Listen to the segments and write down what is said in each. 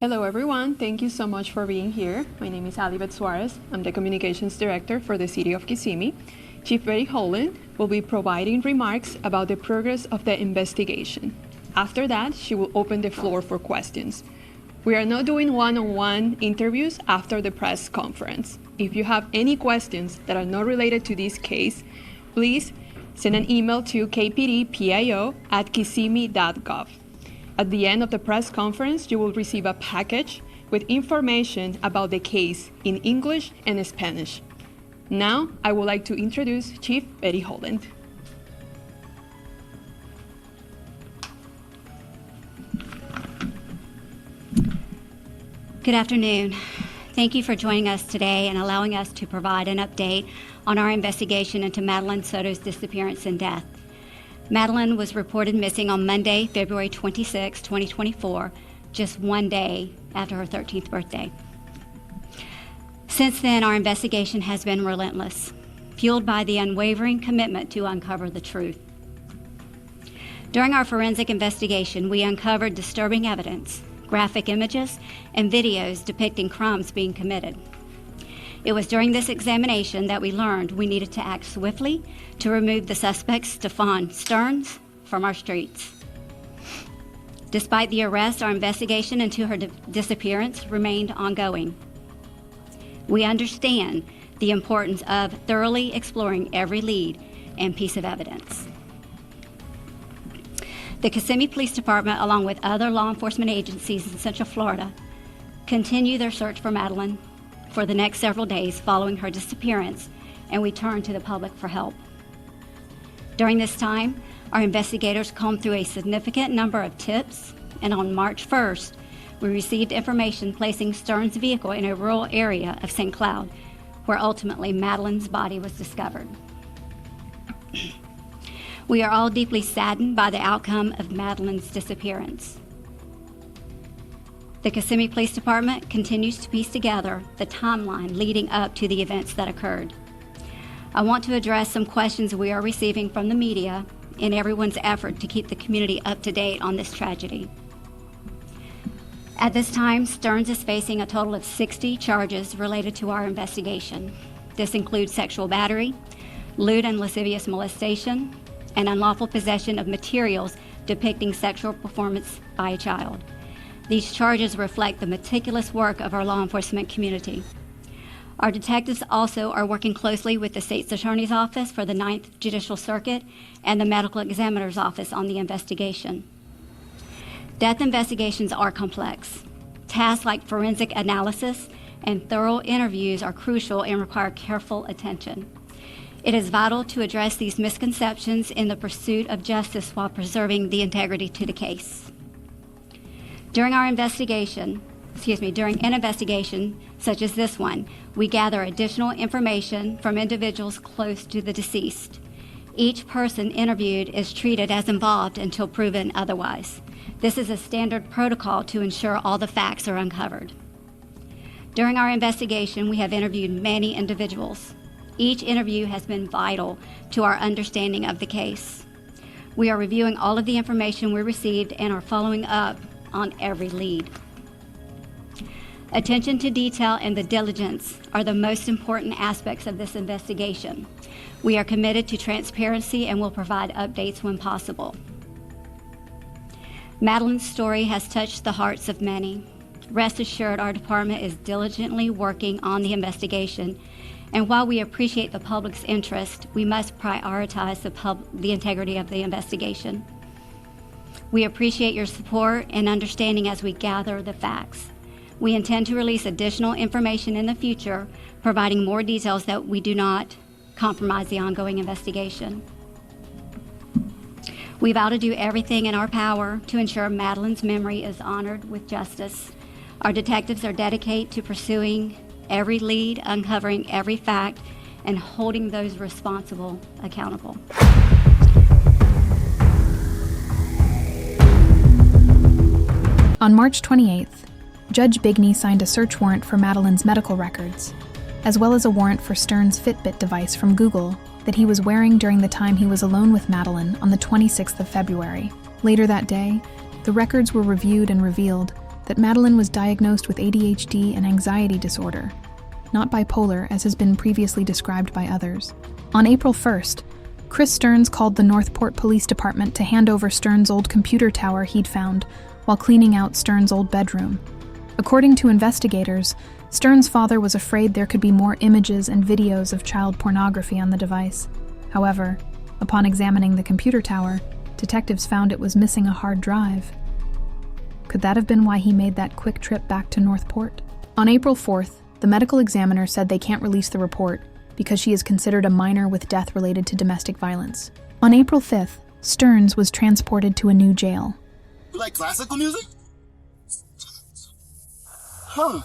Hello everyone, thank you so much for being here. My name is Alibet Suarez. I'm the Communications Director for the City of Kissimmee. Chief Betty Holland will be providing remarks about the progress of the investigation. After that, she will open the floor for questions. We are not doing one-on-one interviews after the press conference. If you have any questions that are not related to this case, please send an email to kpdpio@kissimmee.gov. At the end of the press conference, you will receive a package with information about the case in English and Spanish. Now, I would like to introduce Chief Betty Holland. Good afternoon. Thank you for joining us today and allowing us to provide an update on our investigation into Madeline Soto's disappearance and death. Madeline was reported missing on Monday, February 26, 2024, just one day after her 13th birthday. Since then, our investigation has been relentless, fueled by the unwavering commitment to uncover the truth. During our forensic investigation, we uncovered disturbing evidence, graphic images, and videos depicting crimes being committed. It was during this examination that we learned we needed to act swiftly to remove the suspect, Stephan Sterns, from our streets. Despite the arrest, our investigation into her disappearance remained ongoing. We understand the importance of thoroughly exploring every lead and piece of evidence. The Kissimmee Police Department, along with other law enforcement agencies in Central Florida, continue their search for Madeline for the next several days following her disappearance, and we turn to the public for help. During this time, our investigators combed through a significant number of tips, and on March 1st, we received information placing Stern's vehicle in a rural area of St. Cloud, where ultimately Madeline's body was discovered. We are all deeply saddened by the outcome of Madeline's disappearance. The Kissimmee Police Department continues to piece together the timeline leading up to the events that occurred. I want to address some questions we are receiving from the media in everyone's effort to keep the community up to date on this tragedy. At this time, Sterns is facing a total of 60 charges related to our investigation. This includes sexual battery, lewd and lascivious molestation, and unlawful possession of materials depicting sexual performance by a child. These charges reflect the meticulous work of our law enforcement community. Our detectives also are working closely with the State's Attorney's Office for the 9th Judicial Circuit and the Medical Examiner's Office on the investigation. Death investigations are complex. Tasks like forensic analysis and thorough interviews are crucial and require careful attention. It is vital to address these misconceptions in the pursuit of justice while preserving the integrity to the case. During an investigation such as this one, we gather additional information from individuals close to the deceased. Each person interviewed is treated as involved until proven otherwise. This is a standard protocol to ensure all the facts are uncovered. During our investigation, we have interviewed many individuals. Each interview has been vital to our understanding of the case. We are reviewing all of the information we received and are following up on every lead. Attention to detail and the diligence are the most important aspects of this investigation. We are committed to transparency and will provide updates when possible. Madeline's story has touched the hearts of many. Rest assured, our department is diligently working on the investigation, and while we appreciate the public's interest, we must prioritize the integrity of the investigation. We appreciate your support and understanding as we gather the facts. We intend to release additional information in the future, providing more details that we do not compromise the ongoing investigation. We vow to do everything in our power to ensure Madeline's memory is honored with justice. Our detectives are dedicated to pursuing every lead, uncovering every fact, and holding those responsible accountable. On March 28th, Judge Bigney signed a search warrant for Madeline's medical records, as well as a warrant for Stern's Fitbit device from Google that he was wearing during the time he was alone with Madeline on the 26th of February. Later that day, the records were reviewed and revealed that Madeline was diagnosed with ADHD and anxiety disorder, not bipolar as has been previously described by others. On April 1st, Chris Sterns called the Northport Police Department to hand over Sterns' old computer tower he'd found while cleaning out Sterns' old bedroom. According to investigators, Sterns' father was afraid there could be more images and videos of child pornography on the device. However, upon examining the computer tower, detectives found it was missing a hard drive. Could that have been why he made that quick trip back to Northport? On April 4th, the medical examiner said they can't release the report because she is considered a minor with death related to domestic violence. On April 5th, Sterns was transported to a new jail. You like classical music? Huh.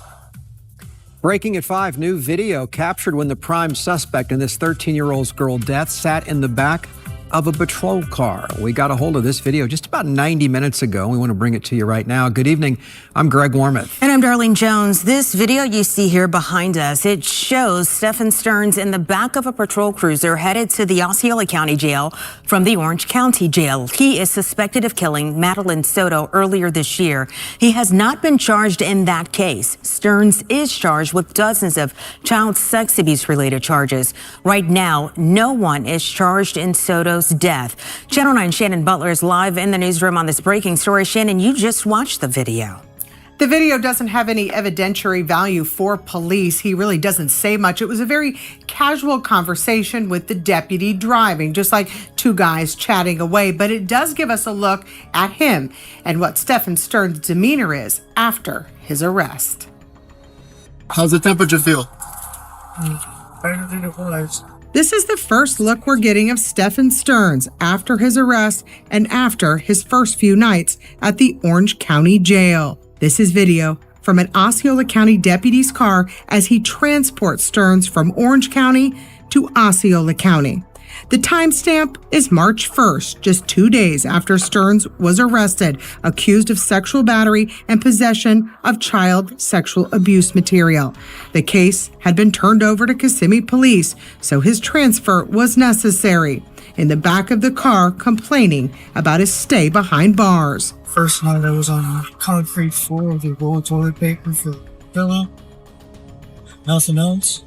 Breaking at 5, new video captured when the prime suspect in this 13-year-old girl's death sat in the back of a patrol car. We got a hold of this video just about 90 minutes ago. We want to bring it to you right now. Good evening. I'm Greg Wormuth. And I'm Darlene Jones. This video you see here behind us, it shows Stephan Sterns in the back of a patrol cruiser headed to the Osceola County Jail from the Orange County Jail. He is suspected of killing Madeline Soto earlier this year. He has not been charged in that case. Sterns is charged with dozens of child sex abuse related charges. Right now, no one is charged in Soto's death. Channel 9 Shannon Butler is live in the newsroom on this breaking story. Shannon, you just watched the video. The video doesn't have any evidentiary value for police. He really doesn't say much. It was a very casual conversation with the deputy driving, just like two guys chatting away. But it does give us a look at him and what Stephan Sterns' demeanor is after his arrest. How's the temperature feel? Better than it was. This is the first look we're getting of Stephan Sterns after his arrest and after his first few nights at the Orange County Jail. This is video from an Osceola County deputy's car as he transports Sterns from Orange County to Osceola County. The timestamp is March 1st, just 2 days after Sterns was arrested, accused of sexual battery and possession of child sexual abuse material. The case had been turned over to Kissimmee Police, so his transfer was necessary. In the back of the car, complaining about his stay behind bars. First night I was on a concrete floor with a roll of toilet paper for a pillow. Nothing else.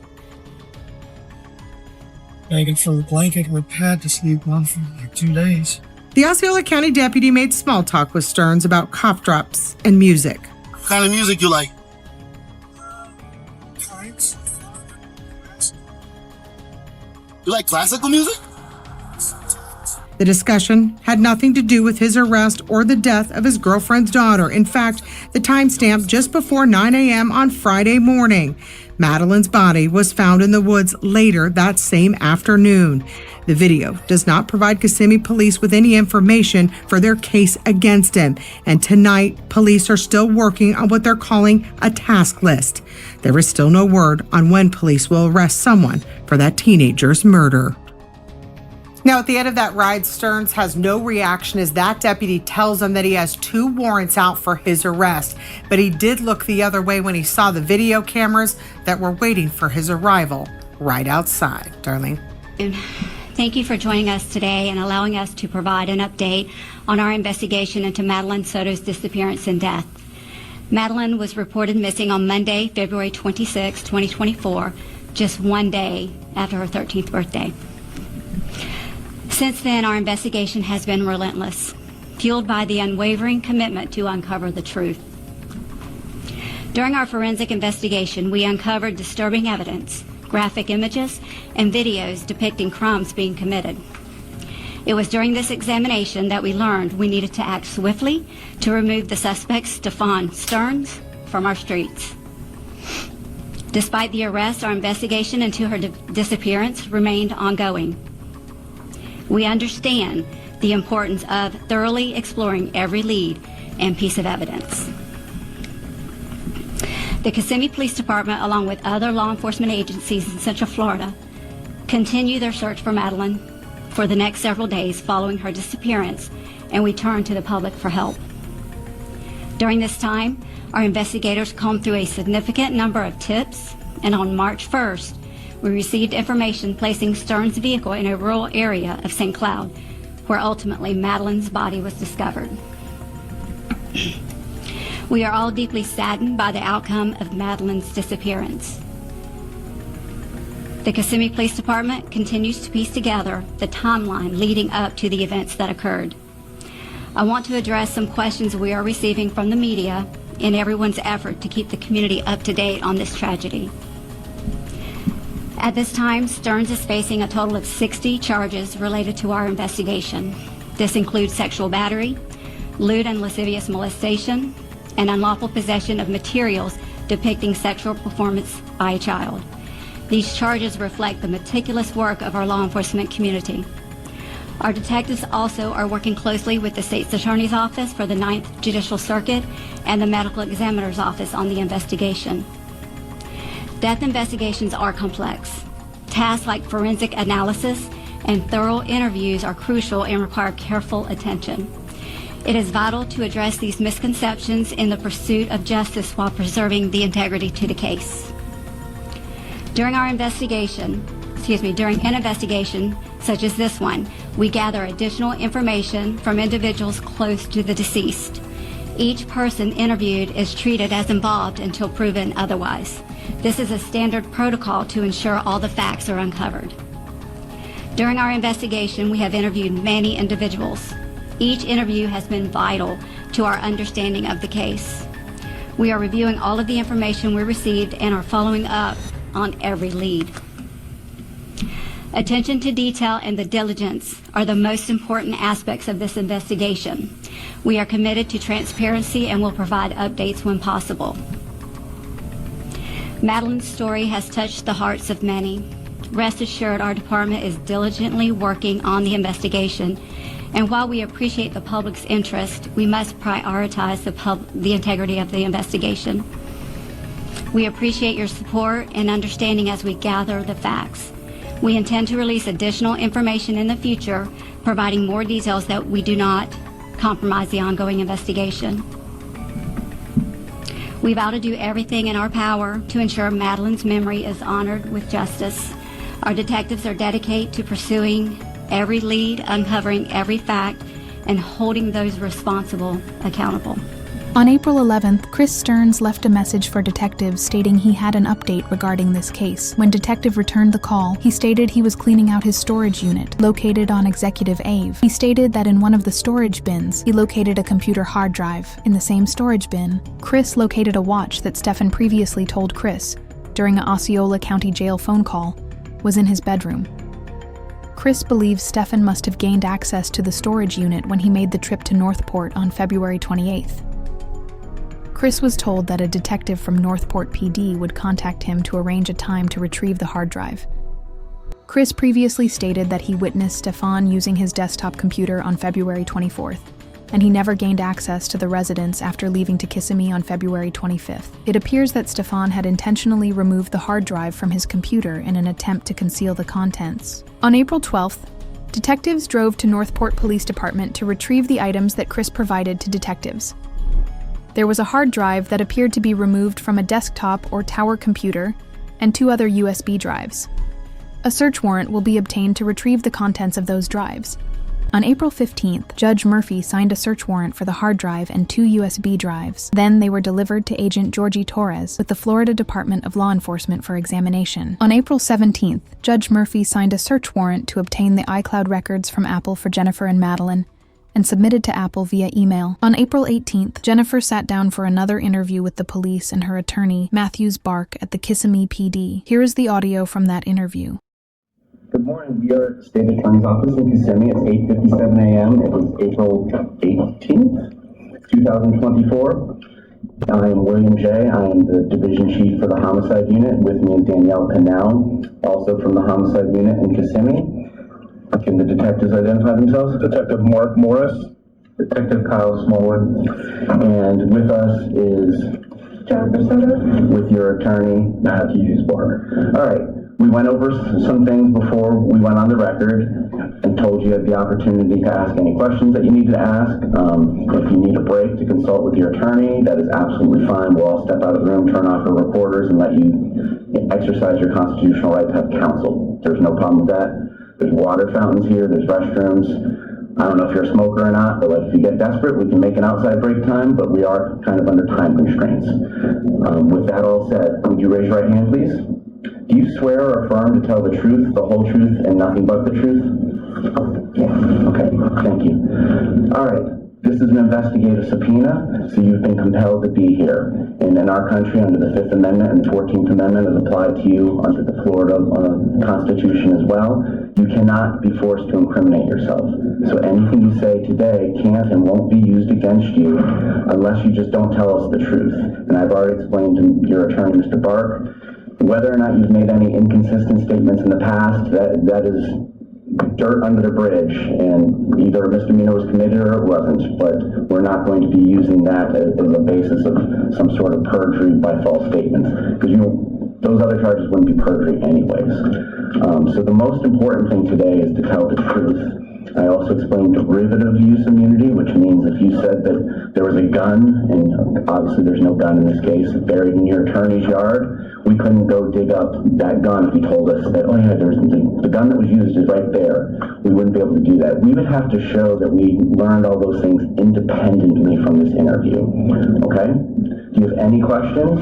Begging for a blanket or a pad to sleep on for like 2 days. The Osceola County deputy made small talk with Sterns about cough drops and music. What kind of music you like? Kites. You like classical music? The discussion had nothing to do with his arrest or the death of his girlfriend's daughter. In fact, the timestamp just before 9 a.m. on Friday morning. Madeline's body was found in the woods later that same afternoon. The video does not provide Kissimmee Police with any information for their case against him. And tonight, police are still working on what they're calling a task list. There is still no word on when police will arrest someone for that teenager's murder. Now, at the end of that ride, Sterns has no reaction as that deputy tells him that he has 2 warrants out for his arrest. But he did look the other way when he saw the video cameras that were waiting for his arrival right outside. Darlene. Thank you for joining us today and allowing us to provide an update on our investigation into Madeline Soto's disappearance and death. Madeline was reported missing on Monday, February 26, 2024, just 1 day after her 13th birthday. Since then, our investigation has been relentless, fueled by the unwavering commitment to uncover the truth. During our forensic investigation, we uncovered disturbing evidence, graphic images, and videos depicting crimes being committed. It was during this examination that we learned we needed to act swiftly to remove the suspect, Stephan Sterns, from our streets. Despite the arrest, our investigation into her disappearance remained ongoing. We understand the importance of thoroughly exploring every lead and piece of evidence. The Kissimmee Police Department, along with other law enforcement agencies in Central Florida, continue their search for Madeline for the next several days following her disappearance, and we turn to the public for help. During this time, our investigators combed through a significant number of tips, and on March 1st, we received information placing Sterns' vehicle in a rural area of St. Cloud, where ultimately Madeline's body was discovered. We are all deeply saddened by the outcome of Madeline's disappearance. The Kissimmee Police Department continues to piece together the timeline leading up to the events that occurred. I want to address some questions we are receiving from the media in everyone's effort to keep the community up to date on this tragedy. At this time, Sterns is facing a total of 60 charges related to our investigation. This includes sexual battery, lewd and lascivious molestation, and unlawful possession of materials depicting sexual performance by a child. These charges reflect the meticulous work of our law enforcement community. Our detectives also are working closely with the State's Attorney's Office for the 9th Judicial Circuit and the Medical Examiner's Office on the investigation. Death investigations are complex. Tasks like forensic analysis and thorough interviews are crucial and require careful attention. It is vital to address these misconceptions in the pursuit of justice while preserving the integrity to the case. During an investigation such as this one, we gather additional information from individuals close to the deceased. Each person interviewed is treated as involved until proven otherwise. This is a standard protocol to ensure all the facts are uncovered. During our investigation, we have interviewed many individuals. Each interview has been vital to our understanding of the case. We are reviewing all of the information we received and are following up on every lead. Attention to detail and the diligence are the most important aspects of this investigation. We are committed to transparency and will provide updates when possible. Madeline's story has touched the hearts of many. Rest assured, our department is diligently working on the investigation, and while we appreciate the public's interest, we must prioritize the integrity of the investigation. We appreciate your support and understanding as we gather the facts. We intend to release additional information in the future, providing more details that we do not compromise the ongoing investigation. We vow to do everything in our power to ensure Madeline's memory is honored with justice. Our detectives are dedicated to pursuing every lead, uncovering every fact, and holding those responsible accountable. On April 11th, Chris Sterns left a message for detectives stating he had an update regarding this case. When detective returned the call, he stated he was cleaning out his storage unit, located on Executive Ave. He stated that in one of the storage bins, he located a computer hard drive. In the same storage bin, Chris located a watch that Stephan previously told Chris, during an Osceola County Jail phone call, was in his bedroom. Chris believes Stephan must have gained access to the storage unit when he made the trip to Northport on February 28th. Chris was told that a detective from Northport PD would contact him to arrange a time to retrieve the hard drive. Chris previously stated that he witnessed Stephan using his desktop computer on February 24th, and he never gained access to the residence after leaving to Kissimmee on February 25th. It appears that Stephan had intentionally removed the hard drive from his computer in an attempt to conceal the contents. On April 12th, detectives drove to Northport Police Department to retrieve the items that Chris provided to detectives. There was a hard drive that appeared to be removed from a desktop or tower computer and 2 other USB drives. A search warrant will be obtained to retrieve the contents of those drives. On April 15th, Judge Murphy signed a search warrant for the hard drive and 2 USB drives. Then they were delivered to Agent Georgie Torres with the Florida Department of Law Enforcement for examination. On April 17th, Judge Murphy signed a search warrant to obtain the iCloud records from Apple for Jennifer and Madeline, and submitted to Apple via email. On April 18th, Jennifer sat down for another interview with the police and her attorney, Matthews Bark, at the Kissimmee PD. Here is the audio from that interview. Good morning. We are at the State Attorney's Office in Kissimmee. It's 8:57 a.m. It was April 18th, 2024. I am William J. I am the Division Chief for the Homicide Unit. With me is Danielle Canal, also from the Homicide Unit in Kissimmee. Can the detectives identify themselves? Detective Mark Morris. Detective Kyle Smallwood. And with us is Jennifer Soto. With your attorney, Matthews Barker. All right. We went over some things before we went on the record and told you had the opportunity to ask any questions that you need to ask. If you need a break to consult with your attorney, that is absolutely fine. We'll all step out of the room, turn off our recorders, and let you exercise your constitutional right to have counsel. There's no problem with that. There's water fountains here, there's restrooms. I don't know if you're a smoker or not, but like if you get desperate, we can make an outside break time, but we are kind of under time constraints. With that all said, would you raise your right hand, please? Do you swear or affirm to tell the truth, the whole truth, and nothing but the truth? Yeah, okay, thank you. All right, this is an investigative subpoena, so you've been compelled to be here. And in our country, under the 5th Amendment and the 14th Amendment as applied to you under the Florida Constitution as well, you cannot be forced to incriminate yourself. So anything you say today can't and won't be used against you unless you just don't tell us the truth. And I've already explained to your attorney, Mr. Bark, whether or not you've made any inconsistent statements in the past, that is dirt under the bridge, and either a misdemeanor was committed or it wasn't, but we're not going to be using that as a basis of some sort of perjury by false statements, because those other charges wouldn't be perjury anyways. So the most important thing today is to tell the truth. I also explained derivative use immunity, which means if you said that there was a gun, and obviously there's no gun in this case, buried in your attorney's yard, we couldn't go dig up that gun if you told us that, oh yeah, there's the gun that was used is right there. We wouldn't be able to do that. We would have to show that we learned all those things independently from this interview. Okay? Do you have any questions?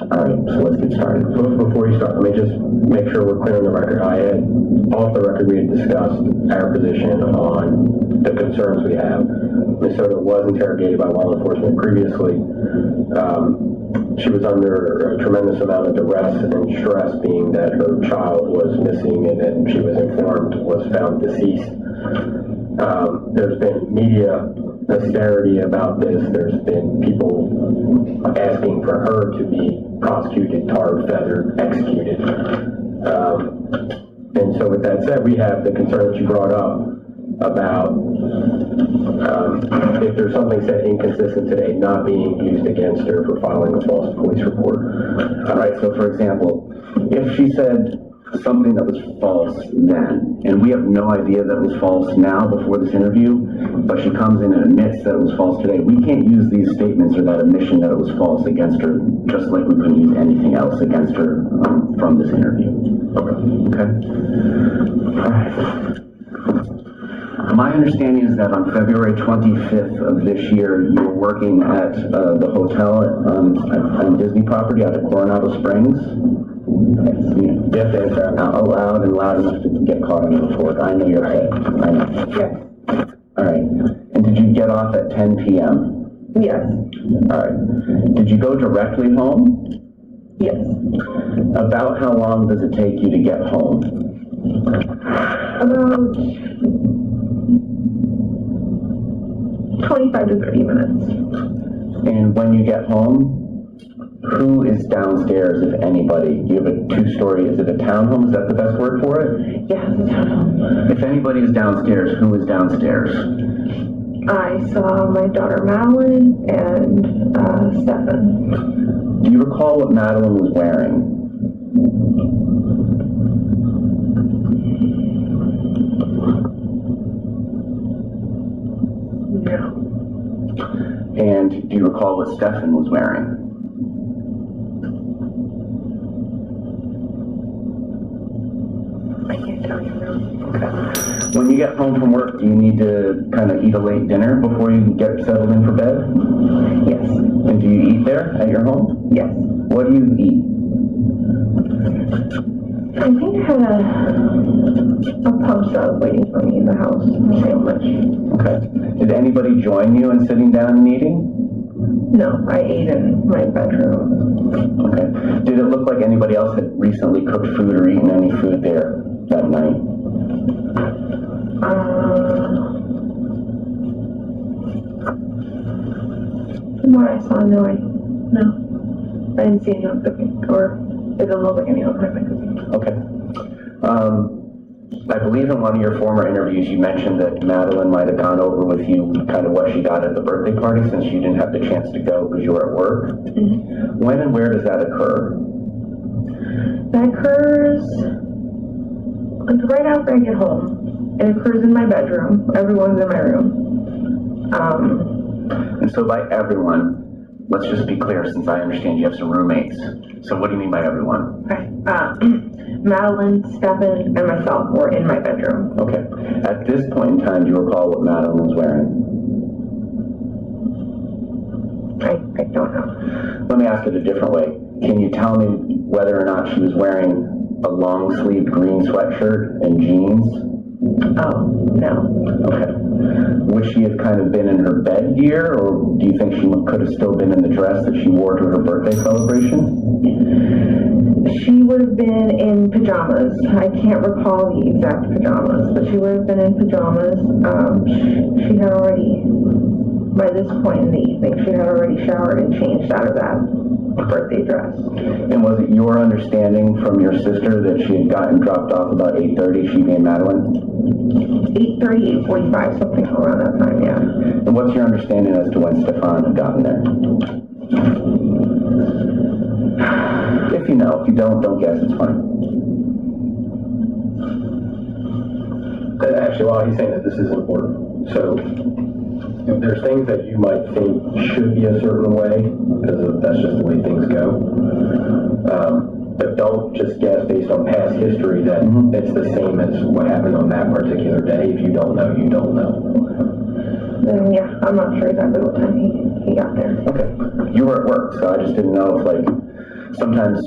All right, so let's get started. Before you start, let me just make sure we're clear on the record. Off the record, we had discussed our position on the concerns we have. Ms. Soto was interrogated by law enforcement previously. She was under a tremendous amount of duress and stress, being that her child was missing and then she was informed was found deceased. There's been media hysteria about this. There's been people asking for her to be prosecuted, tarred, feathered, executed. And so with that said, we have the concern that you brought up about if there's something said inconsistent today not being used against her for filing a false police report. All right, so for example, if she said something that was false then, and we have no idea that it was false now before this interview, but she comes in and admits that it was false today, we can't use these statements or that admission that it was false against her, just like we couldn't use anything else against her from this interview. Okay? All right. My understanding is that on February 25th of this year, you were working at the hotel on Disney property out at Coronado Springs. You have to answer out loud and loud enough to get caught on the report. I know you're right. I know. Yeah. All right. And did you get off at 10 p.m.? Yes. All right. Did you go directly home? Yes. About how long does it take you to get home? About 25 to 30 minutes. And when you get home, who is downstairs, if anybody? Do you have a two-story, is it a townhome? Is that the best word for it? Yeah, it's a townhome. If anybody is downstairs, who is downstairs? I saw my daughter Madeline and Stephan. Do you recall what Madeline was wearing? No. And do you recall what Stephan was wearing? I can't tell you now. Okay. When you get home from work, do you need to kind of eat a late dinner before you get settled in for bed? Yes. And do you eat there at your home? Yes. What do you eat? I think I had a pub sub waiting for me in the house, a sandwich. Okay. Did anybody join you in sitting down and eating? No, I ate in my bedroom. Okay. Did it look like anybody else had recently cooked food or eaten any food there that night? From what I saw, no. I didn't see anyone cooking, or it didn't look like anyone had been cooking. Okay. I believe in one of your former interviews you mentioned that Madeline might have gone over with you kind of what she got at the birthday party since you didn't have the chance to go because you were at work. Mm-hmm. When and where does that occur? That occurs right after I get home. It occurs in my bedroom. Everyone's in my room. And so by everyone, let's just be clear since I understand you have some roommates. So what do you mean by everyone? Okay. Madeline, Stephan, and myself were in my bedroom. Okay. At this point in time, do you recall what Madeline was wearing? I don't know. Let me ask it a different way. Can you tell me whether or not she was wearing a long-sleeved green sweatshirt and jeans? Oh, no. Okay. Would she have kind of been in her bed gear, or do you think she could have still been in the dress that she wore to her birthday celebration? She would have been in pajamas. I can't recall the exact pajamas, but she would have been in pajamas. She had already, by this point in the evening, she had already showered and changed out of that birthday dress. And was it your understanding from your sister that she had gotten dropped off about 8:30, she being Madeline? 8:30, 8:45, something around that time, yeah. And what's your understanding as to when Stephan had gotten there? If you know. If you don't guess, it's fine. Actually, while he's saying that, this is important. So, if there's things that you might think should be a certain way, because that's just the way things go. But don't just guess based on past history that it's the same as what happened on that particular day. If you don't know, you don't know. Yeah, I'm not sure exactly what time he got there. Okay. You were at work, so I just didn't know if, like, sometimes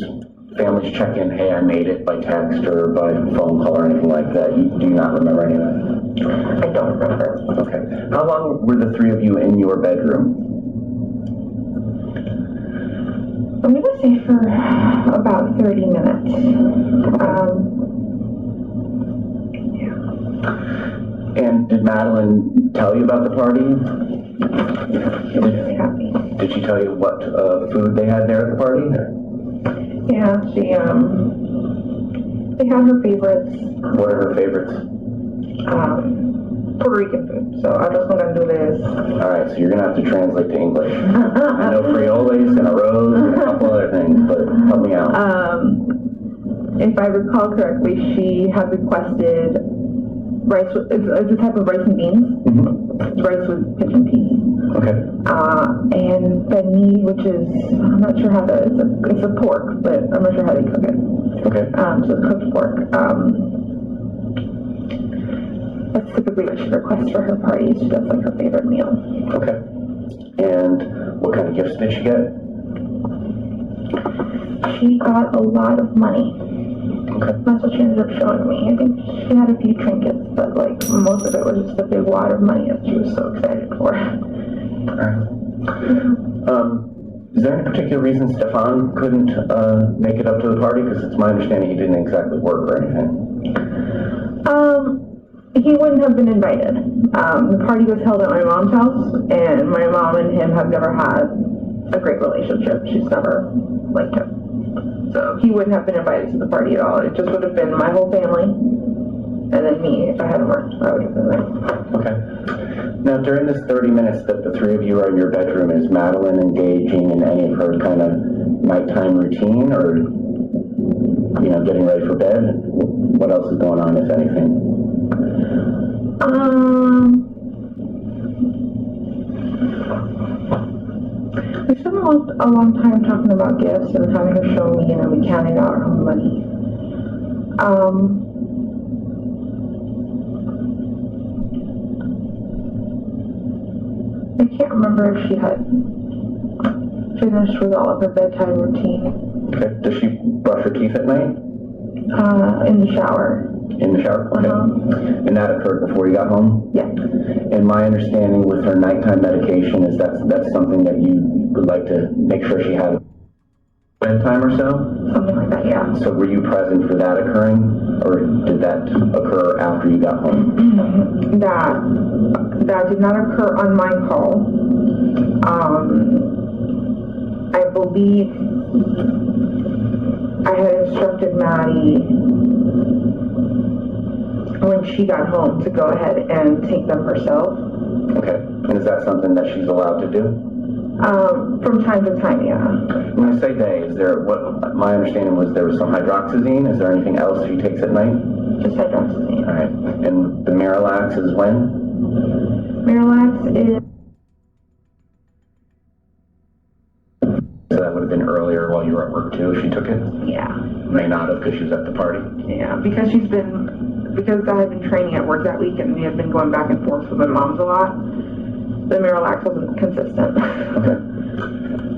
families check in, hey, I made it, by text or by phone call or anything like that. Do you not remember any of that? I don't remember. Okay. How long were the three of you in your bedroom? I'm going to say for about 30 minutes. And did Madeline tell you about the party? She was really happy. Did she tell you what food they had there at the party? Yeah, they had her favorites. What are her favorites? Puerto Rican food. So I just going to do this. All right, so you're going to have to translate to English. I know frioles and arroz and a couple other things, but help me out. If I recall correctly, she had requested rice. It's a type of rice and beans. It's rice with pigeon peas. Okay. And beni, which is, I'm not sure how that is. It's a pork, but I'm not sure how they cook it. Okay. So it's cooked pork. That's typically what she requests for her parties. That's like her favorite meal. Okay. And what kind of gifts did she get? She got a lot of money. Okay. That's what she ended up showing me. I think she had a few trinkets, but like most of it was just a big wad of money that she was so excited for. All right. Is there any particular reason Stephan couldn't make it up to the party? Because it's my understanding he didn't exactly work or anything. He wouldn't have been invited. The party was held at my mom's house, and my mom and him have never had a great relationship. She's never liked him. So he wouldn't have been invited to the party at all. It just would have been my whole family, and then me. If I hadn't worked, I would have been there. Okay. Now, during this 30 minutes that the three of you are in your bedroom, is Madeline engaging in any of her kind of nighttime routine, or, you know, getting ready for bed? What else is going on, if anything? We spent a long time talking about gifts and having her show me, and we counted out her money. I can't remember if she had finished with all of her bedtime routine. Okay. Does she brush her teeth at night? In the shower. In the shower? Okay. And that occurred before you got home? Yeah. And my understanding with her nighttime medication is that's something that you would like to make sure she had bedtime or so? Something like that, yeah. So were you present for that occurring, or did that occur after you got home? That did not occur on my call. I believe I had instructed Maddie when she got home to go ahead and take them herself. Okay. And is that something that she's allowed to do? From time to time, yeah. When I say they, is there, what my understanding was there was some hydroxyzine. Is there anything else she takes at night? Just hydroxyzine. All right. And the Miralax is when? Miralax is So that would have been earlier while you were at work too, if she took it? Yeah. May not have because she was at the party? Yeah, because I had been training at work that week and we had been going back and forth with my moms a lot. The Miralax wasn't consistent. Okay.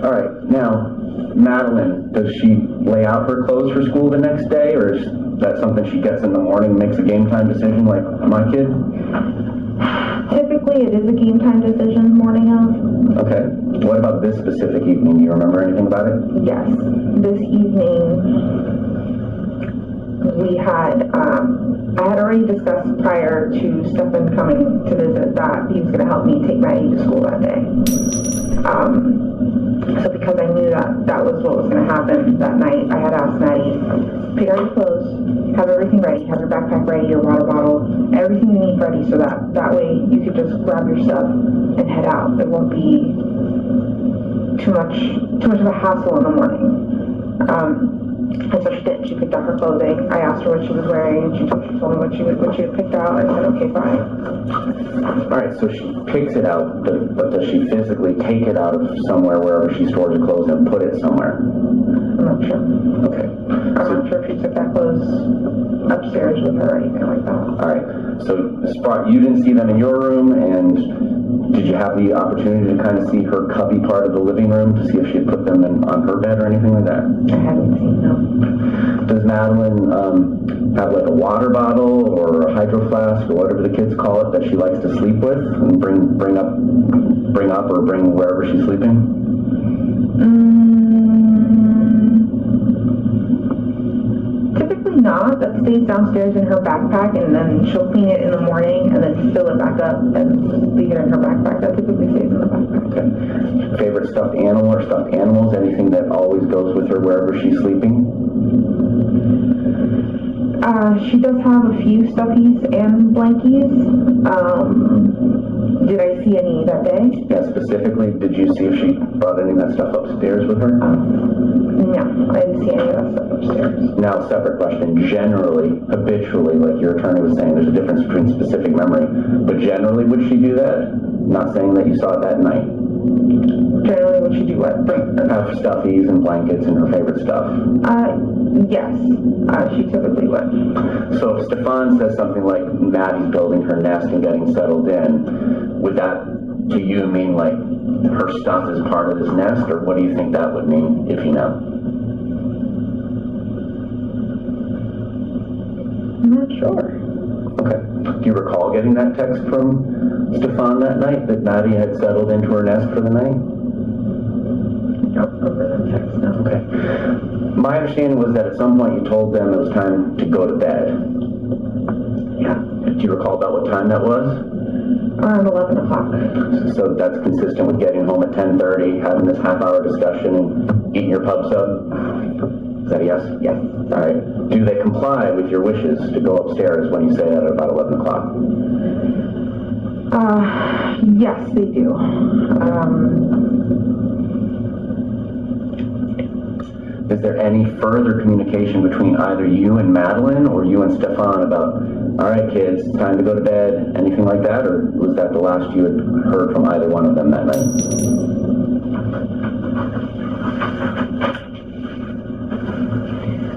All right. Now, Madeline, does she lay out her clothes for school the next day, or is that something she gets in the morning, makes a game time decision like my kid? Typically, it is a game time decision morning of. Okay. What about this specific evening? Do you remember anything about it? Yes. This evening, we had, I had already discussed prior to Stephan coming to visit that he was going to help me take Maddie to school that day. So because I knew that was what was going to happen that night, I had asked Maddie, pick out your clothes, have everything ready, have your backpack ready, your water bottle, everything you need ready so that way you could just grab your stuff and head out. It won't be too much of a hassle in the morning. And so she did. She picked out her clothing. I asked her what she was wearing, and she told me what she had picked out. I said, okay, fine. All right, so she picks it out, but does she physically take it out of somewhere, wherever she stores her clothes, and put it somewhere? I'm not sure. Okay. I'm not sure if she took that clothes upstairs with her or anything like that. All right. So, Sprott, you didn't see them in your room, and did you have the opportunity to kind of see her cubby part of the living room to see if she had put them on her bed or anything like that? I haven't seen them. Does Madeline have like a water bottle or a hydro flask or whatever the kids call it that she likes to sleep with and bring up or bring wherever she's sleeping? Typically not. That stays downstairs in her backpack, and then she'll clean it in the morning and then fill it back up and leave it in her backpack. That typically stays in the backpack. Okay. Favorite stuffed animal or stuffed animals? Anything that always goes with her wherever she's sleeping? She does have a few stuffies and blankies. Did I see any that day? Yeah, specifically, did you see if she brought any of that stuff upstairs with her? No, I didn't see any of that stuff upstairs. Now, separate question. Generally, habitually, like your attorney was saying, there's a difference between specific memory, but generally, would she do that? Not saying that you saw it that night. Generally, would she do what? Have stuffies and blankets and her favorite stuff. Yes, she typically would. So if Stephan says something like Maddie's building her nest and getting settled in, would that to you mean like her stuff is part of this nest, or what do you think that would mean, if you know? I'm not sure. Okay. Do you recall getting that text from Stephan that night that Maddie had settled into her nest for the night? I don't remember that text, no. Okay. My understanding was that at some point you told them it was time to go to bed. Yeah. Do you recall about what time that was? Around 11 o'clock. So that's consistent with getting home at 10:30, having this half-hour discussion, and eating your pub sub? Is that a yes? Yes. All right. Do they comply with your wishes to go upstairs when you say that at about 11 o'clock? Yes, they do. Is there any further communication between either you and Madeline or you and Stephan about, all right, kids, it's time to go to bed, anything like that, or was that the last you had heard from either one of them that night?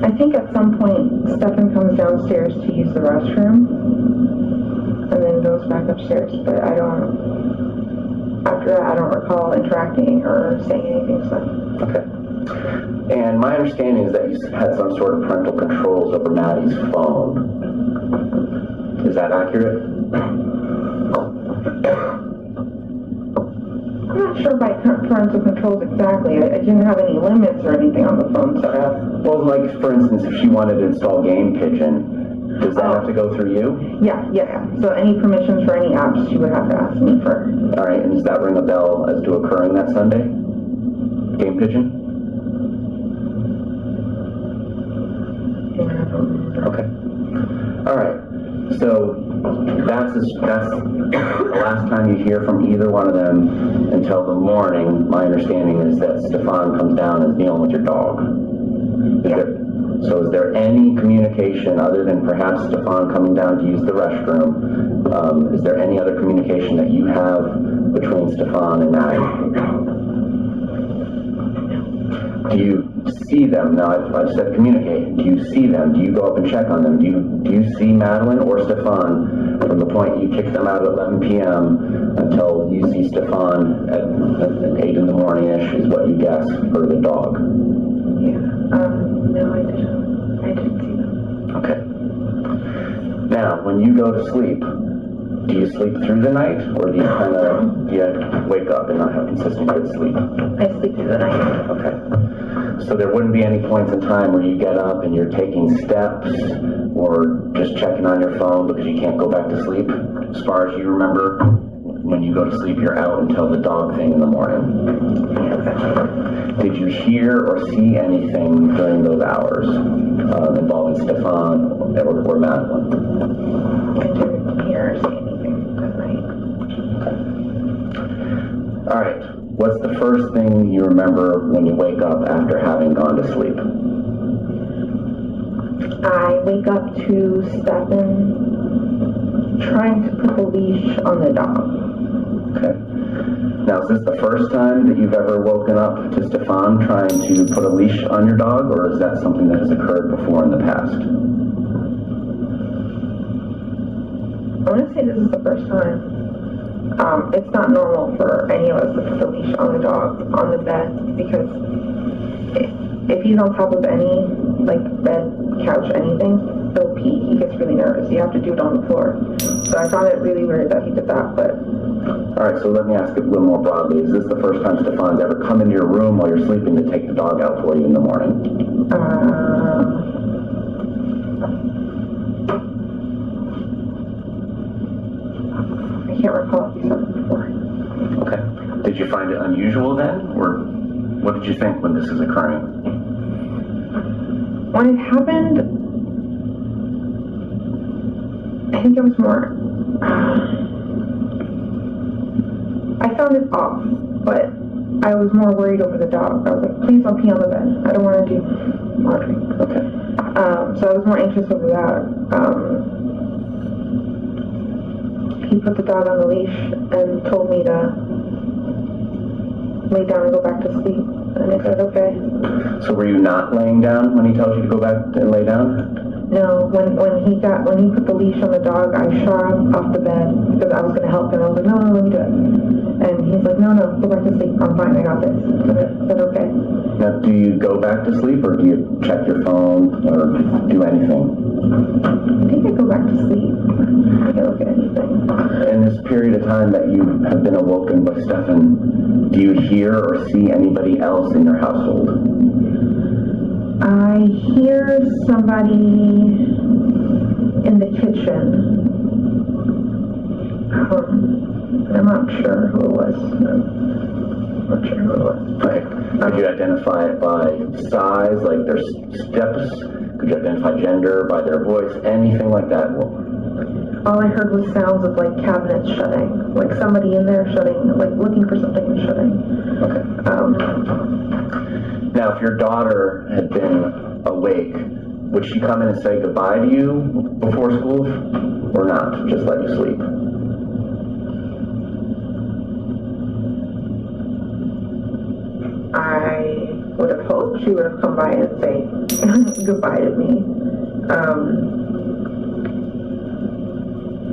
I think at some point Stephan comes downstairs to use the restroom and then goes back upstairs, but after that I don't recall interacting or saying anything, so. Okay. And my understanding is that you had some sort of parental controls over Maddie's phone. Is that accurate? I'm not sure by parental controls exactly. I didn't have any limits or anything on the phone set up. Well, like, for instance, if she wanted to install Game Pigeon, does that have to go through you? Yeah. So any permissions for any apps, she would have to ask me for. All right, and does that ring a bell as to occurring that Sunday? Game Pigeon? Okay. All right. So that's the last time you hear from either one of them until the morning. My understanding is that Stephan comes down and is dealing with your dog. So is there any communication other than perhaps Stephan coming down to use the restroom? Is there any other communication that you have between Stephan and Maddie? Do you see them? Now, I've said communicate. Do you see them? Do you go up and check on them? Do you see Madeline or Stephan from the point you kick them out at 11 p.m. until you see Stephan at 8 in the morning-ish is what you guess for the dog? Yeah. No, I didn't. I didn't see them. Okay. Now, when you go to sleep, do you sleep through the night, or do you wake up and not have consistent good sleep? I sleep through the night. Okay. So there wouldn't be any points in time where you get up and you're taking steps or just checking on your phone because you can't go back to sleep? As far as you remember, when you go to sleep, you're out until the dog thing in the morning. Did you hear or see anything during those hours involving Stephan or Madeline? I didn't hear or see anything that night. Okay. All right. What's the first thing you remember when you wake up after having gone to sleep? I wake up to Stephan trying to put the leash on the dog. Okay. Now, is this the first time that you've ever woken up to Stephan trying to put a leash on your dog, or is that something that has occurred before in the past? I want to say this is the first time. It's not normal for any of us to put the leash on the dog on the bed, because if he's on top of any, like, bed, couch, anything, he'll pee. He gets really nervous. You have to do it on the floor. So I found it really weird that he did that, but... All right, so let me ask it a little more broadly. Is this the first time Stephan's ever come into your room while you're sleeping to take the dog out for you in the morning? I can't recall if he said it before. Okay. Did you find it unusual then, or what did you think when this is occurring? When it happened, I think it was more... I found it off, but I was more worried over the dog. I was like, please don't pee on the bed. I don't want to do laundry. Okay. So I was more anxious over that. He put the dog on the leash and told me to lay down and go back to sleep. And I said, okay. So were you not laying down when he tells you to go back and lay down? No, when he put the leash on the dog, I shot off the bed because I was going to help him. I was like, no, let me do it. And he's like, no, go back to sleep. I'm fine, I got this. I said, okay. Now, do you go back to sleep, or do you check your phone, or do anything? I think I go back to sleep. I don't look at anything. In this period of time that you have been awoken by Stephan, do you hear or see anybody else in your household? I hear somebody in the kitchen. I'm not sure who it was. Okay. Could you identify it by size, like their steps? Could you identify gender by their voice? Anything like that? All I heard was sounds of like cabinets shutting, like somebody in there shutting, like looking for something and shutting. Okay. Now, if your daughter had been awake, would she come in and say goodbye to you before school, or not? Just let you sleep? I would have hoped she would have come by and say goodbye to me.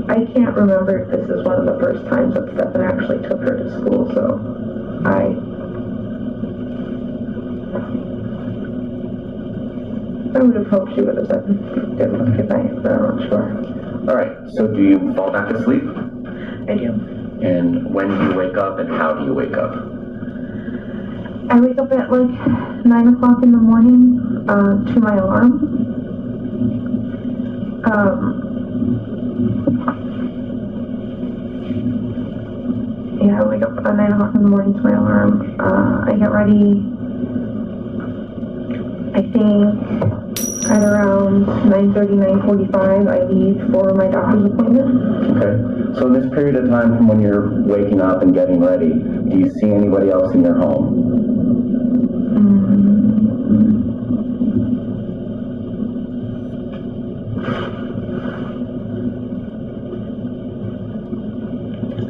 I can't remember if this is one of the first times that Stephan actually took her to school, so I would have hoped she would have said goodnight, but I'm not sure. All right, so do you fall back to sleep? I do. And when do you wake up, and how do you wake up? I wake up at like 9 o'clock in the morning to my alarm. Yeah, I wake up at 9 o'clock in the morning to my alarm. I get ready, I think at around 9:30, 9:45, I leave for my doctor's appointment. Okay. So in this period of time from when you're waking up and getting ready, do you see anybody else in your home?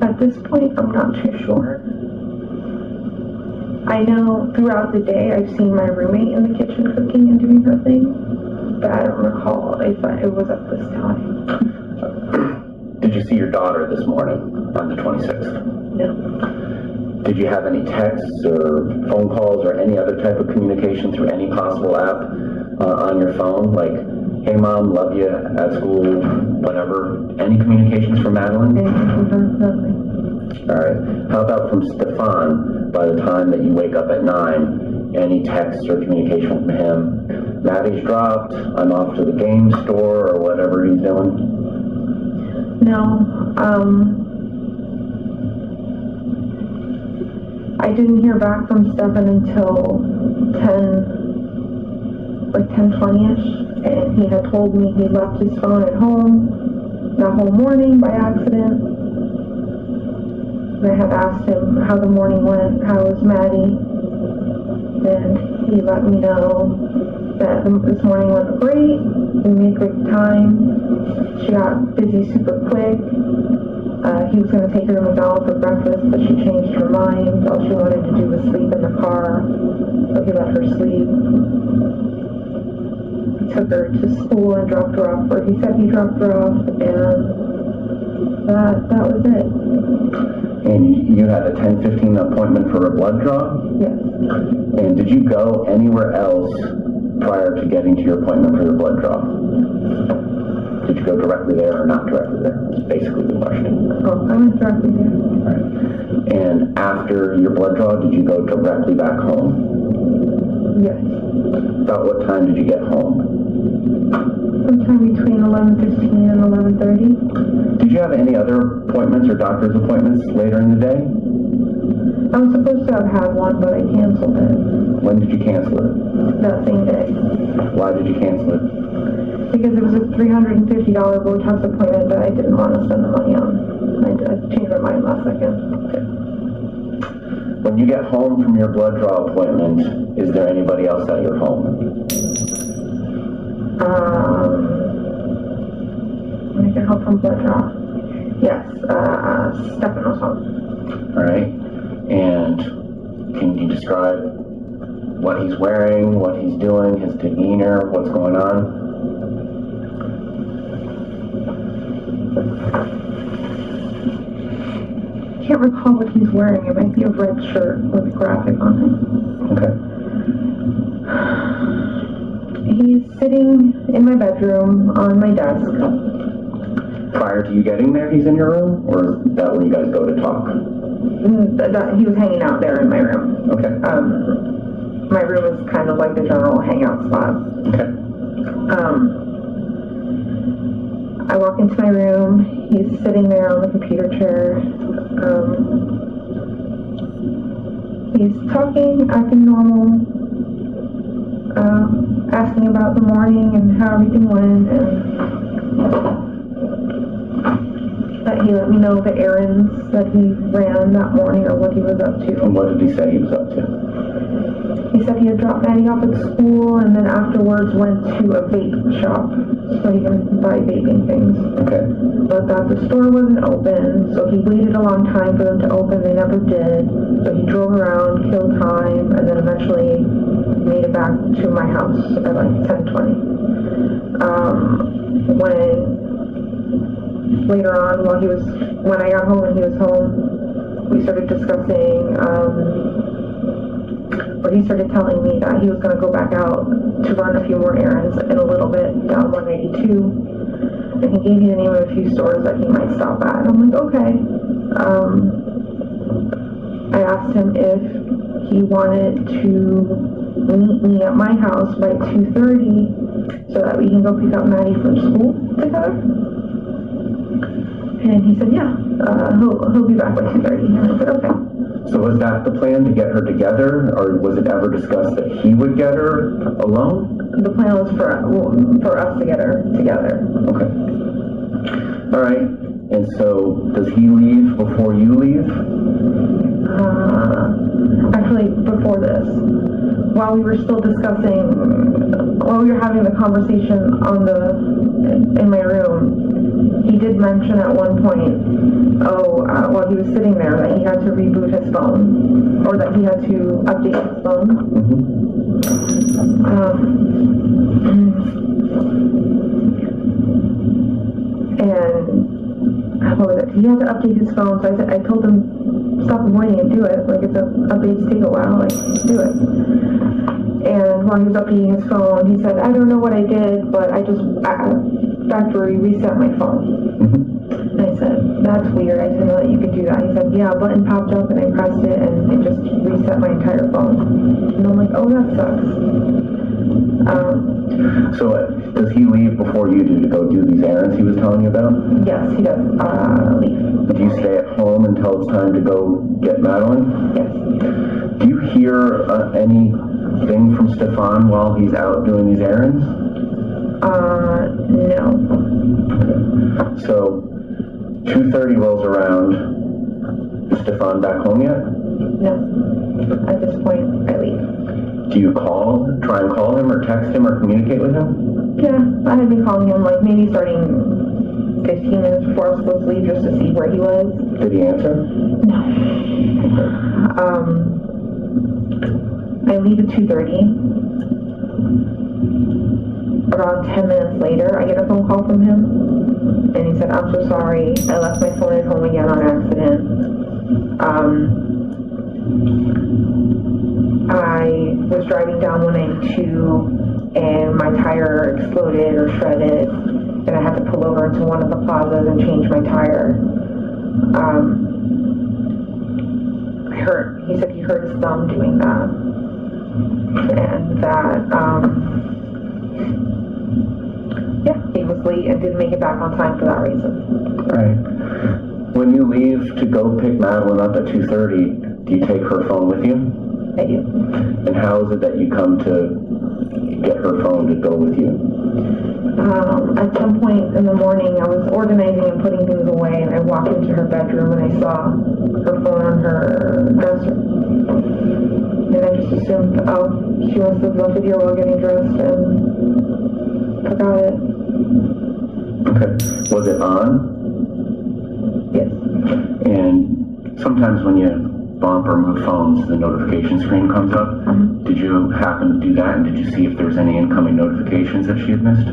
At this point, I'm not too sure. I I know throughout the day I've seen my roommate in the kitchen cooking and doing her thing, but I don't recall if it was at this time. Did you see your daughter this morning on the 26th? No. Did you have any texts or phone calls or any other type of communication through any possible app on your phone? Like, hey mom, love you at school, whatever. Any communications from Madeline? Nothing. All right. How about from Stephan by the time that you wake up at 9? Any texts or communication from him? Maddie's dropped, I'm off to the game store or whatever he's doing? No. I didn't hear back from Stephan until 10:20ish, and he had told me he left his phone at home that whole morning by accident. And I had asked him how the morning went, how was Maddie, and he let me know that this morning went great, we made great time, she got busy super quick. He was going to take her to McDonald's for breakfast, but she changed her mind. All she wanted to do was sleep in the car, so he let her sleep. He took her to school and dropped her off, or he said he dropped her off, and that was it. And you had a 10:15 appointment for a blood draw? Yes. And did you go anywhere else prior to getting to your appointment for your blood draw? Did you go directly there or not directly there? That's basically the question. Oh, I went directly there. All right. And after your blood draw, did you go directly back home? Yes. About what time did you get home? Sometime between 11:15 and 11:30. Did you have any other appointments or doctor's appointments later in the day? I was supposed to have had one, but I canceled it. When did you cancel it? That same day. Why did you cancel it? Because it was a $350 Botox appointment that I didn't want to spend the money on. I changed my mind last second. Okay. When you get home from your blood draw appointment, is there anybody else at your home? When I get home from blood draw. Yes, Stephan was home. All right. And can you describe what he's wearing, what he's doing, his demeanor, what's going on? I can't recall what he's wearing. It might be a red shirt with a graphic on Okay. He's sitting in my bedroom on my desk. Prior to you getting there, he's in your room? Or is that when you guys go to talk? He was hanging out there in my room. Okay. My room is kind of like the general hangout spot. Okay. I walk into my room. He's sitting there on the computer chair. He's talking, acting normal, asking about the morning and how everything went, and that he let me know the errands that he ran that morning or what he was up to. And what did he say he was up to? He said he had dropped Maddie off at school and then afterwards went to a vape shop so he can buy vaping things. Okay. But that the store wasn't open, so he waited a long time for them to open. They never did. So he drove around, killed time, and then eventually made it back to my house at like 10:20. Later on, when I got home and he was home, we started discussing, or he started telling me that he was going to go back out to run a few more errands in a little bit down 182. And he gave me the name of a few stores that he might stop at. And I'm like, okay. I asked him if he wanted to meet me at my house by 2:30 so that we can go pick up Maddie from school together. And he said, yeah, he'll be back by 2:30. And I said, okay. So was that the plan, to get her together, or was it ever discussed that he would get her alone? The plan was for us to get her together. Okay. All right. And so does he leave before you leave? Actually, before this. while we were still discussing, while we were having the conversation in my room, he did mention at one point, while he was sitting there, that he had to reboot his phone, or that he had to update his phone. And what was it? He had to update his phone, so I told him, stop avoiding it, do it. Like, if the updates take a while, like, do it. And while he was updating his phone, he said, I don't know what I did, but I just factory reset my phone. And I said, that's weird. I didn't know that you could do that. He said, yeah, a button popped up and I pressed it and it just reset my entire phone. And I'm like, oh, that sucks. So does he leave before you do to go do these errands he was telling you about? Yes, he does leave. Do you stay at home until it's time to go get Madeline? Yes. Do you hear anything from Stephan while he's out doing these errands? No. So 2:30 rolls around. Is Stephan back home yet? No. At this point, I leave. Do you try and call him or text him or communicate with him? Yeah, I had been calling him like maybe starting 15 minutes before I was supposed to leave just to see where he was. Did he answer? No. I leave at 2:30. Around 10 minutes later, I get a phone call from him, and he said, I'm so sorry, I left my phone at home again on accident. I was driving down 192, and my tire exploded or shredded, and I had to pull over into one of the plazas and change my tire. He said he hurt his thumb doing that, and that, he was late and didn't make it back on time for that reason. Right. When you leave to go pick Madeline up at 2:30, do you take her phone with you? I do. And how is it that you come to get her phone to go with you? At some point in the morning, I was organizing and putting things away, and I walked into her bedroom and I saw her phone on her dresser. And I just assumed, she must have left it here while getting dressed and forgot it. Okay. Was it on? Yes. And sometimes when you bump or move phones, the notification screen comes up. Mm-hmm. Did you happen to do that, and did you see if there was any incoming notifications that she had missed?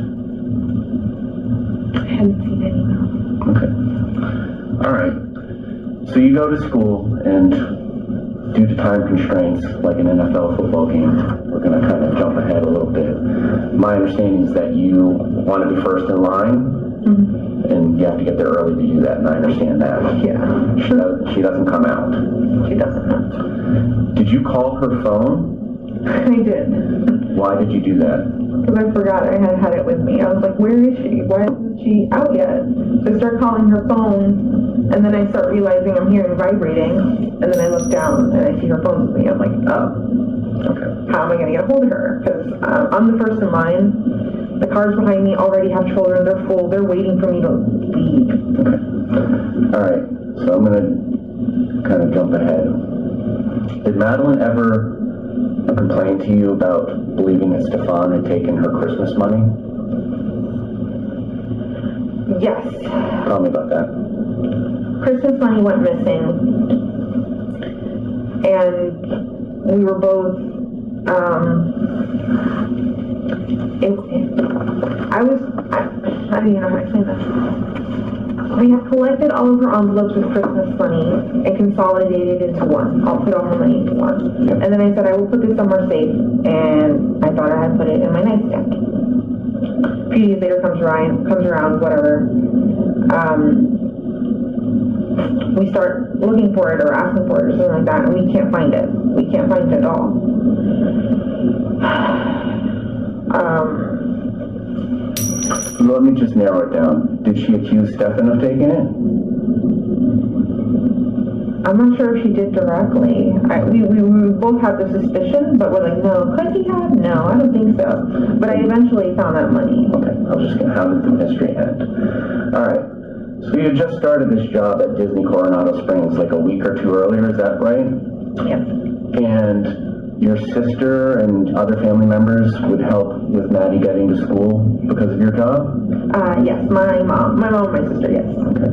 I hadn't seen any. Okay. All right. So you go to school, and due to time constraints, like an NFL football game, we're going to kind of jump ahead a little bit. My understanding is that you want to be first in line, and you have to get there early to do that, and I understand that. Yeah. She doesn't come out. She doesn't. Did you call her phone? I did. Why did you do that? Because I forgot I had it with me. I was like, where is she? Why isn't she out yet? So I start calling her phone, and then I start realizing I'm hearing vibrating, and then I look down, and I see her phone with me. I'm like, oh, okay. How am I going to get a hold of her? Because I'm the first in line. The cars behind me already have children. They're full. They're waiting for me to leave. Okay. All right. So I'm going to kind of jump ahead. Did Madeline ever complain to you about believing that Stephan had taken her Christmas money? Yes. Tell me about that. Christmas money went missing, and we were both, I don't even know how to explain this. We have collected all of her envelopes with Christmas money and consolidated into one. I'll put all her money into one. Yep. And then I said, I will put this somewhere safe, and I thought I had put it in my nightstand. A few days later comes around, whatever. We start looking for it or asking for it or something like that, and we can't find it. We can't find it at all. Let me just narrow it down. Did she accuse Stephan of taking it? I'm not sure if she did directly. We both had the suspicion, but we're like, no. Could he have? No, I don't think so. But I eventually found that money. Okay, I was just going to have it through history end. All right. So you just started this job at Disney Coronado Springs like a week or two earlier, is that right? Yes. And your sister and other family members would help with Maddie getting to school because of your job? Yes, my mom and my sister, yes. Okay.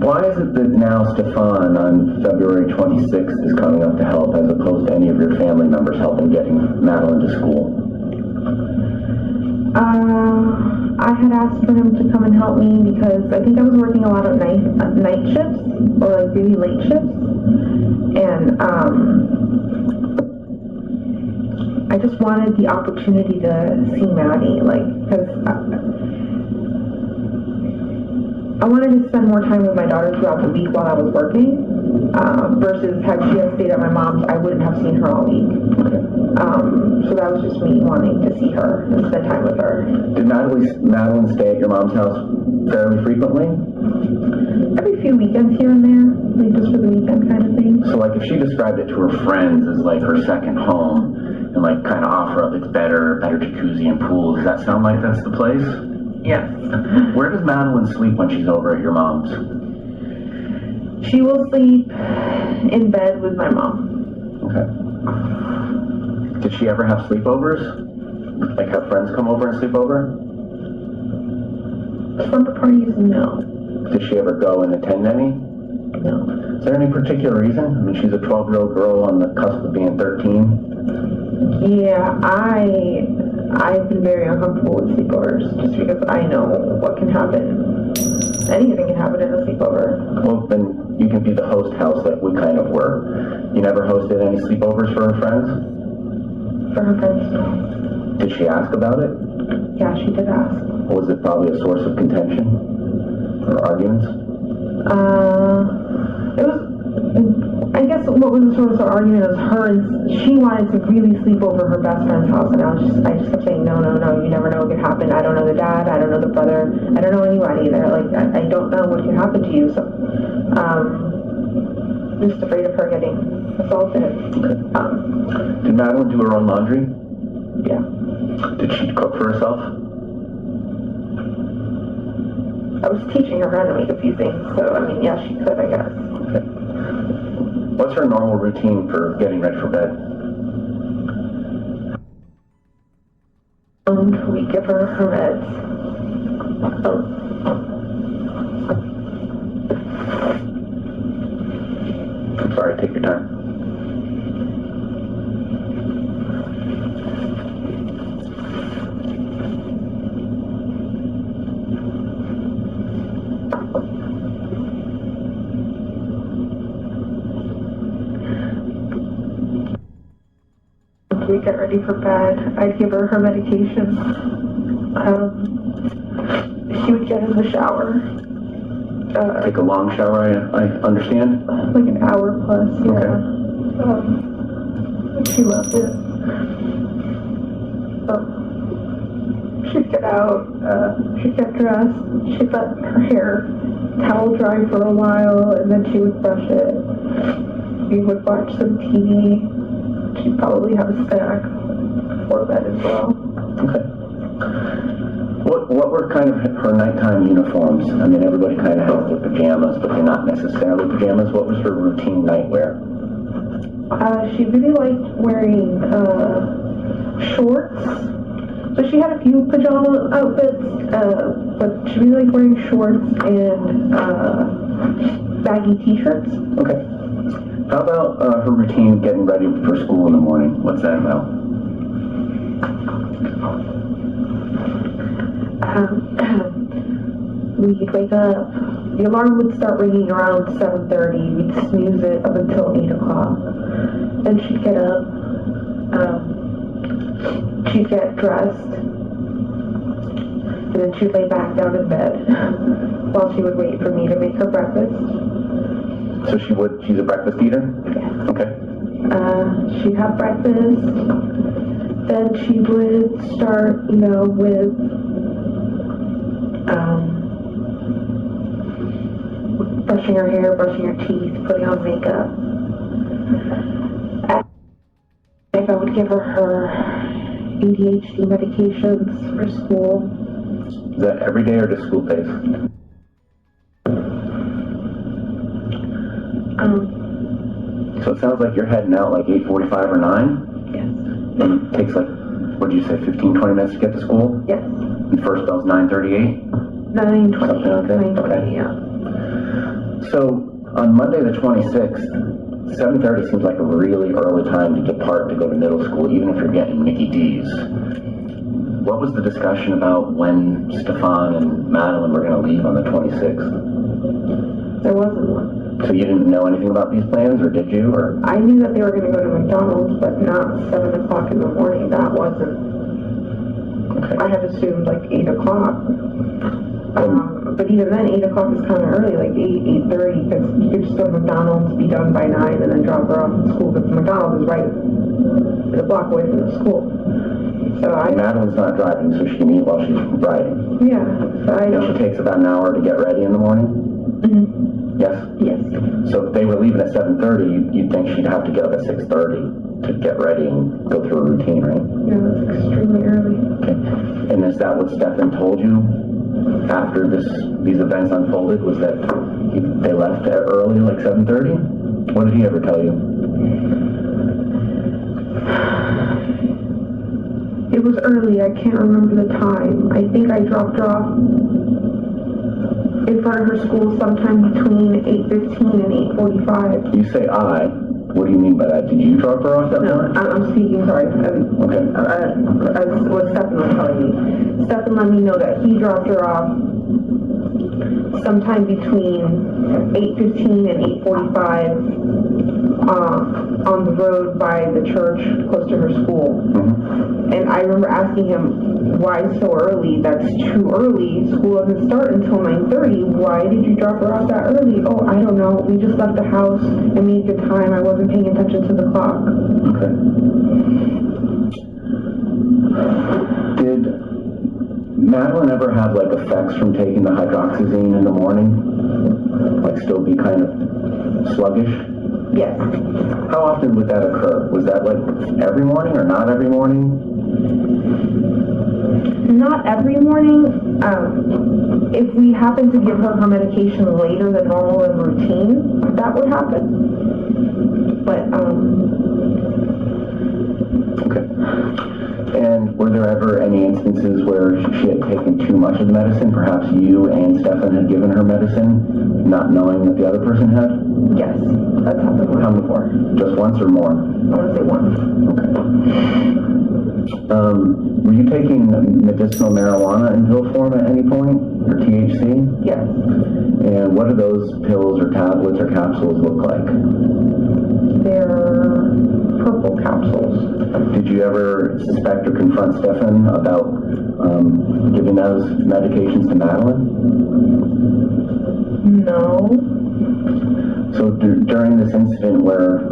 Why is it that now Stephan on February 26th is coming up to help as opposed to any of your family members helping getting Madeline to school? I had asked for him to come and help me because I think I was working a lot of night shifts or like really late shifts, and I just wanted the opportunity to see Maddie, like, because I wanted to spend more time with my daughter throughout the week while I was working, versus had she had stayed at my mom's, I wouldn't have seen her all week. So that was just me wanting to see her and spend time with her. Did Madeline stay at your mom's house fairly frequently? Every few weekends here and there, like just for the weekend kind of thing. So like if she described it to her friends as like her second home and like kind of offer up it's better jacuzzi and pool, does that sound like that's the place? Yes. Where does Madeline sleep when she's over at your mom's? She will sleep in bed with my mom. Okay. Did she ever have sleepovers? Like have friends come over and sleep over? Slumber parties, no. Did she ever go and attend any? No. Is there any particular reason? I mean, she's a 12-year-old girl on the cusp of being 13. Yeah, I've been very uncomfortable with sleepovers just because I know what can happen. Anything can happen in a sleepover. Well, then you can be the host house that we kind of were. You never hosted any sleepovers for her friends? For her friends, no. Did she ask about it? Yeah, she did ask. Was it probably a source of contention or arguments? It was, I guess what was the source of argument was her and she wanted to really sleep over her best friend's house, and I just kept saying, no, you never know what could happen. I don't know the dad, I don't know the brother, I don't know anybody there. Like, I don't know what could happen to you, so, I'm just afraid of her getting assaulted. Okay. Did Madeline do her own laundry? Yeah. Did she cook for herself? I was teaching her how to make a few things, so, I mean, yeah, she could, I guess. Okay. What's her normal routine for getting ready for bed? We give her her meds. I'm sorry, take your time. We get ready for bed. I'd give her her medication. She would get in the shower. Take a long shower, I understand? Like an hour plus, yeah. Okay. She loved it. She'd get out, she'd get dressed, she'd let her hair towel dry for a while, and then she would brush it. We would watch some TV. She'd probably have a snack before bed as well. Okay. What were kind of her nighttime uniforms? I mean, everybody kind of has their pajamas, but they're not necessarily pajamas. What was her routine nightwear? She really liked wearing shorts. So she had a few pajama outfits, but she really liked wearing shorts and baggy t-shirts. Okay. How about her routine getting ready for school in the morning? What's that about? We'd wake up, the alarm would start ringing around 7:30, we'd snooze it up until 8 o'clock. Then she'd get up, she'd get dressed, and then she'd lay back down in bed while she would wait for me to make her breakfast. So she's a breakfast eater? Yes. Okay. She'd have breakfast, then she would start, with brushing her hair, brushing her teeth, putting on makeup. And I would give her ADHD medications for school. Is that every day or just school days? So it sounds like you're heading out like 8:45 or 9? Yes. And it takes like, what did you say, 15, 20 minutes to get to school? Yes. And first bell's 9:38? 9:20. Something like that? 9:20, yeah. So on Monday the 26th, 7:30 seems like a really early time to depart to go to middle school, even if you're getting Mickey D's. What was the discussion about when Stephan and Madeline were going to leave on the 26th? There wasn't one. So you didn't know anything about these plans, or did you? Or I knew that they were going to go to McDonald's, but not 7 o'clock in the morning. That wasn't. okay. I had assumed like 8 o'clock. But even then, 8 o'clock is kind of early, like 8:30, because you could just go to McDonald's, be done by 9, and then drop her off at school, because McDonald's is right a block away from the school. So Madeline's not driving, so she can eat while she's riding. Yeah, so I And don't. she takes about an hour to get ready in the morning? Mm-hmm. Yes? Yes. So if they were leaving at 7:30, you'd think she'd have to get up at 6:30 to get ready and go through a routine, right? Yeah, that's extremely early. Okay. And is that what Stephan told you after these events unfolded? Was that they left early, like 7:30? What did he ever tell you? It was early. I can't remember the time. I think I dropped her off in front of her school sometime between 8:15 and 8:45. You say I. What do you mean by that? Did you drop her off that morning? No, I'm speaking, sorry. Okay. What Stephan was telling me. Stephan let me know that he dropped her off sometime between 8:15 and 8:45 on the road by the church close to her school. Mm-hmm. And I remember asking him, why so early? That's too early. School doesn't start until 9:30. Why did you drop her off that early? Oh, I don't know. We just left the house and made good time. I wasn't paying attention to the clock. Okay. Did Madeline ever have like effects from taking the hydroxyzine in the morning? Like still be kind of sluggish? Yes. How often would that occur? Was that like every morning or not every morning? Not every morning. If we happen to give her medication later than normal and routine, that would happen. But, Okay. And were there ever any instances where she had taken too much of the medicine? Perhaps you and Stephan had given her medicine, not knowing that the other person had? Yes, that's happened. How before? Just once or more? I want to say once. Okay. Were you taking medicinal marijuana in pill form at any point, or THC? Yes. And what do those pills or tablets or capsules look like? They're purple capsules. Did you ever suspect or confront Stephan about giving those medications to Madeline? No. So during this incident where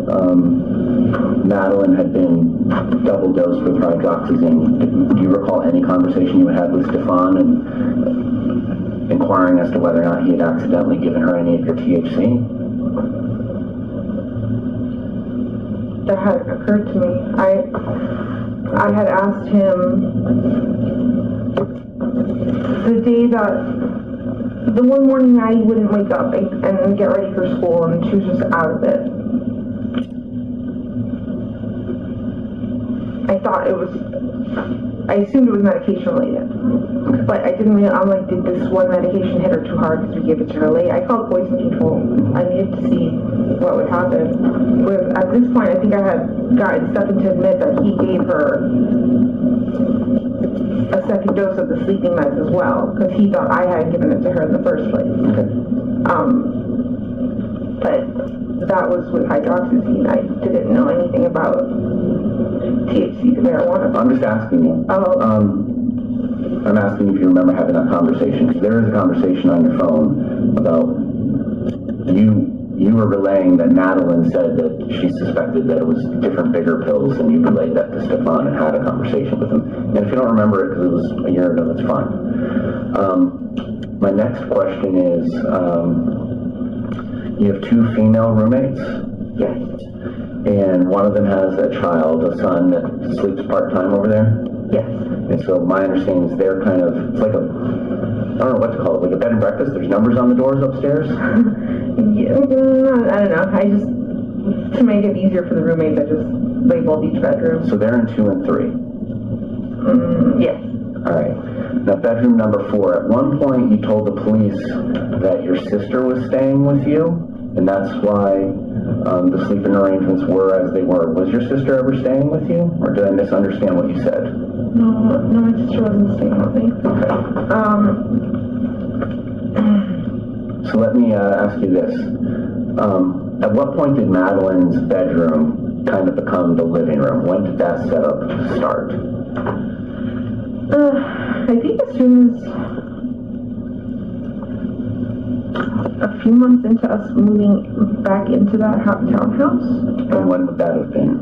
Madeline had been double dosed with hydroxyzine, do you recall any conversation you had with Stephan and inquiring as to whether or not he had accidentally given her any of your THC? That hadn't occurred to me. I had asked him the day the one morning Maddie wouldn't wake up and get ready for school, and she was just out of it. I assumed it was medication related, but I didn't really, I'm like, did this one medication hit her too hard because we gave it to her late? I called poison control. I needed to see what would happen. Whereas at this point, I think I had gotten Stephan to admit that he gave her a second dose of the sleeping meds as well, because he thought I had given it to her in the first place. Okay. But that was with hydroxyzine. I didn't know anything about THC, the marijuana. I'm just asking you. I'm asking if you remember having that conversation, because there is a conversation on your phone about you were relaying that Madeline said that she suspected that it was different bigger pills, and you relayed that to Stephan and had a conversation with him. And if you don't remember it because it was a year ago, that's fine. My next question is, you have two female roommates? Yes. And one of them has a child, a son that sleeps part-time over there? Yes. And so my understanding is they're kind of, it's like a, I don't know what to call it, like a bed and breakfast. There's numbers on the doors upstairs? Yeah, I don't know. to make it easier for the roommates, I just labeled each bedroom. So they're in 2 and 3? Yes. All right. Now, bedroom number 4. At one point, you told the police that your sister was staying with you, and that's why the sleeping arrangements were as they were. Was your sister ever staying with you, or did I misunderstand what you said? No, my sister wasn't staying with me. Okay. So let me ask you this. At what point did Madeline's bedroom kind of become the living room? When did that setup start? I think as soon as a few months into us moving back into that townhouse. And when would that have been?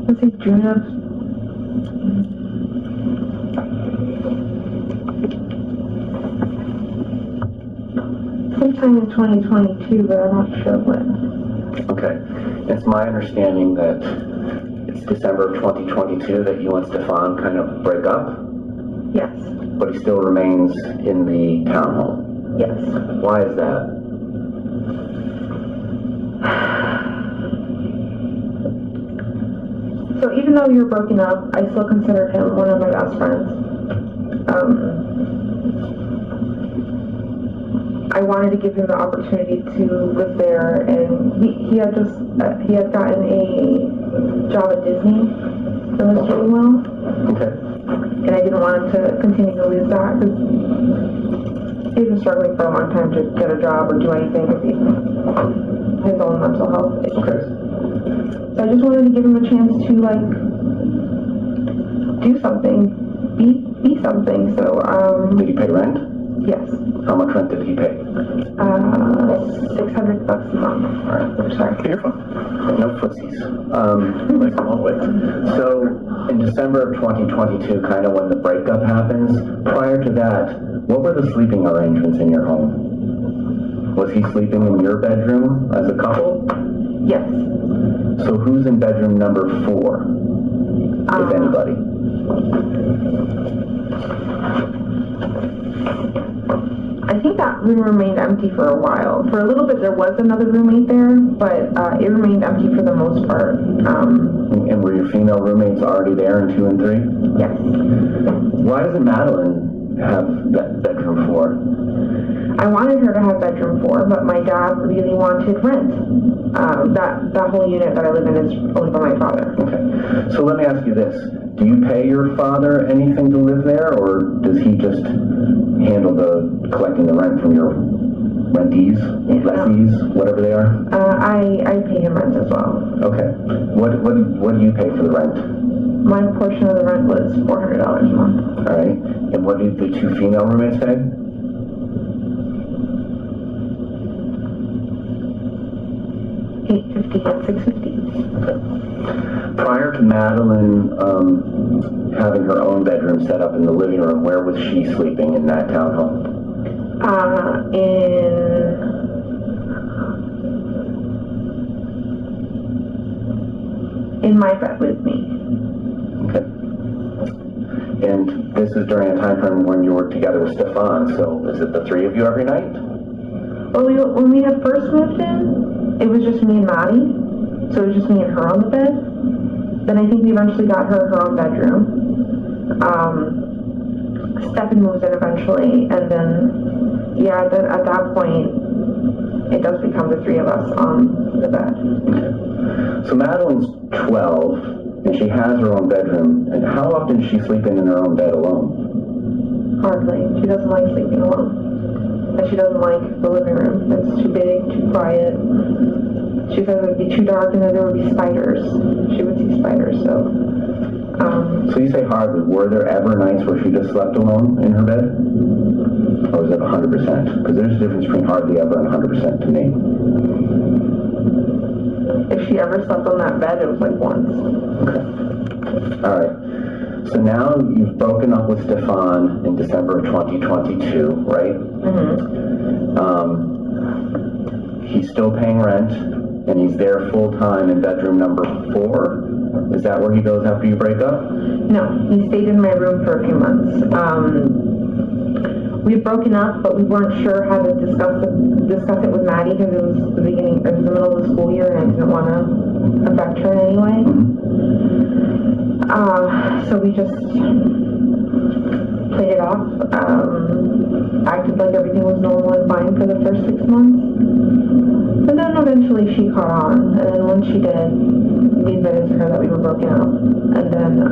Let's say June of sometime in 2022, but I'm not sure when. Okay. It's my understanding that it's December of 2022 that you and Stephan kind of break up, Yes. but he still remains in the townhome. Yes. Why is that? So even though we were broken up, I still considered him one of my best friends. I wanted to give him the opportunity to live there, and he had just he had gotten a job at Disney that was doing well. Okay. And I didn't want him to continue to lose that because he's been struggling for a long time to get a job or do anything with his own mental health issues. Okay. So I just wanted to give him a chance to like do something, be something. So Did he pay rent? yes, How much rent did he pay? $600 a month. All right. Sorry. Careful. No pussies. So in December of 2022, kind of when the breakup happens, prior to that, what were the sleeping arrangements in your home? Was he sleeping in your bedroom as a couple? Yes. So who's in bedroom number 4, if anybody? I think that room remained empty for a while. For a little bit, there was another roommate there, but it remained empty for the most part. And were your female roommates already there in 2 and 3? Yes. Why doesn't Madeline have that bedroom 4? I wanted her to have bedroom 4, but my dad really wanted rent. That whole unit that I live in is owned by my father. Okay. So let me ask you this. Do you pay your father anything to live there, or does he just handle collecting the rent from your rentees, lessees, whatever they are? I pay him rent as well. Okay. What do you pay for the rent? My portion of the rent was $400 a month. All right. And what do the 2 female roommates pay? $850 and $650. Okay. Prior to Madeline having her own bedroom set up in the living room, where was she sleeping in that townhome? In my bed with me. Okay. And this is during a time frame when you were together with Stephan, so is it the 3 of you every night? Well, when we had first moved in, it was just me and Maddie, so it was just me and her on the bed. Then I think we eventually got her own bedroom. Stephan moves in eventually, and then, yeah, at that point, it does become the 3 of us on the bed. Okay. So Madeline's 12, and she has her own bedroom, and how often is she sleeping in her own bed alone? Hardly. She doesn't like sleeping alone. And she doesn't like the living room. It's too big, too quiet. She says it would be too dark and then there would be spiders. She would see spiders, so. So you say hardly. Were there ever nights where she just slept alone in her bed? Or is it 100%? Because there's a difference between hardly ever and 100% to me. If she ever slept on that bed, it was like once. Okay. All right. So now you've broken up with Stephan in December of 2022, right? Mm-hmm. He's still paying rent, and he's there full-time in bedroom number 4? Is that where he goes after you break up? No, he stayed in my room for a few months. We had broken up, but we weren't sure how to discuss it with Maddie because it was the middle of the school year, and I didn't want to affect her in any way. So we just played it off, acted like everything was normal and fine for the first 6 months. But then eventually she caught on, and then when she did, we admitted to her that we were broken up. And then,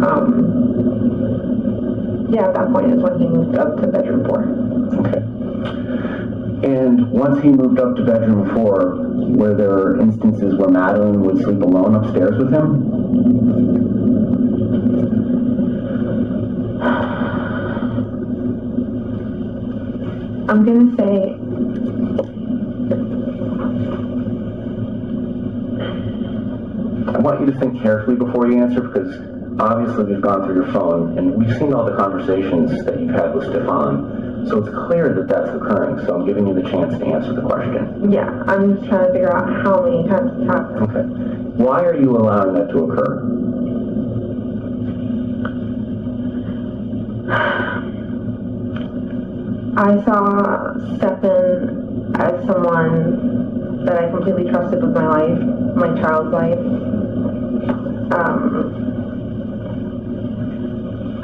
at that point is when he moved up to bedroom 4. Okay. And once he moved up to bedroom 4, were there instances where Madeline would sleep alone upstairs with him? I'm gonna say I want you to think carefully before you answer, because obviously we've gone through your phone and we've seen all the conversations that you've had with Stephan, so it's clear that that's occurring, so I'm giving you the chance to answer the question. Yeah, I'm just trying to figure out how many times it's happened. Okay. Why are you allowing that to occur? I saw Stephan as someone that I completely trusted with my life, my child's life.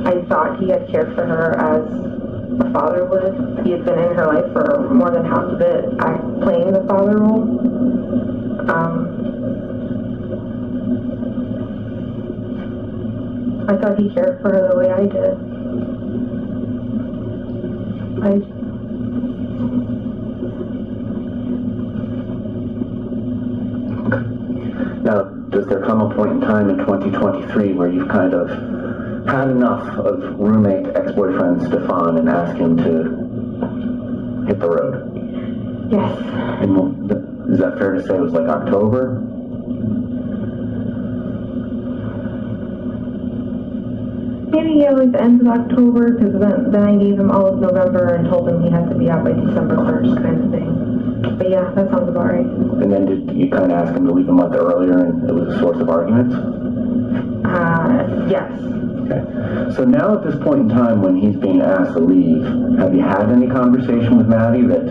I thought he had cared for her as a father would. He had been in her life for more than half of it, playing the father role. I thought he cared for her the way I did. Now, does there come a point in time in 2023 where you've kind of had enough of roommate ex-boyfriend Stephan and ask him to hit the road? Yes. And is that fair to say it was like October? Maybe like the end of October, because then I gave him all of November and told him he had to be out by December 1st, kind of thing. But yeah, that sounds about right. And then did you kind of ask him to leave a month earlier and it was a source of arguments? Yes. Okay. So now at this point in time when he's being asked to leave, have you had any conversation with Maddie that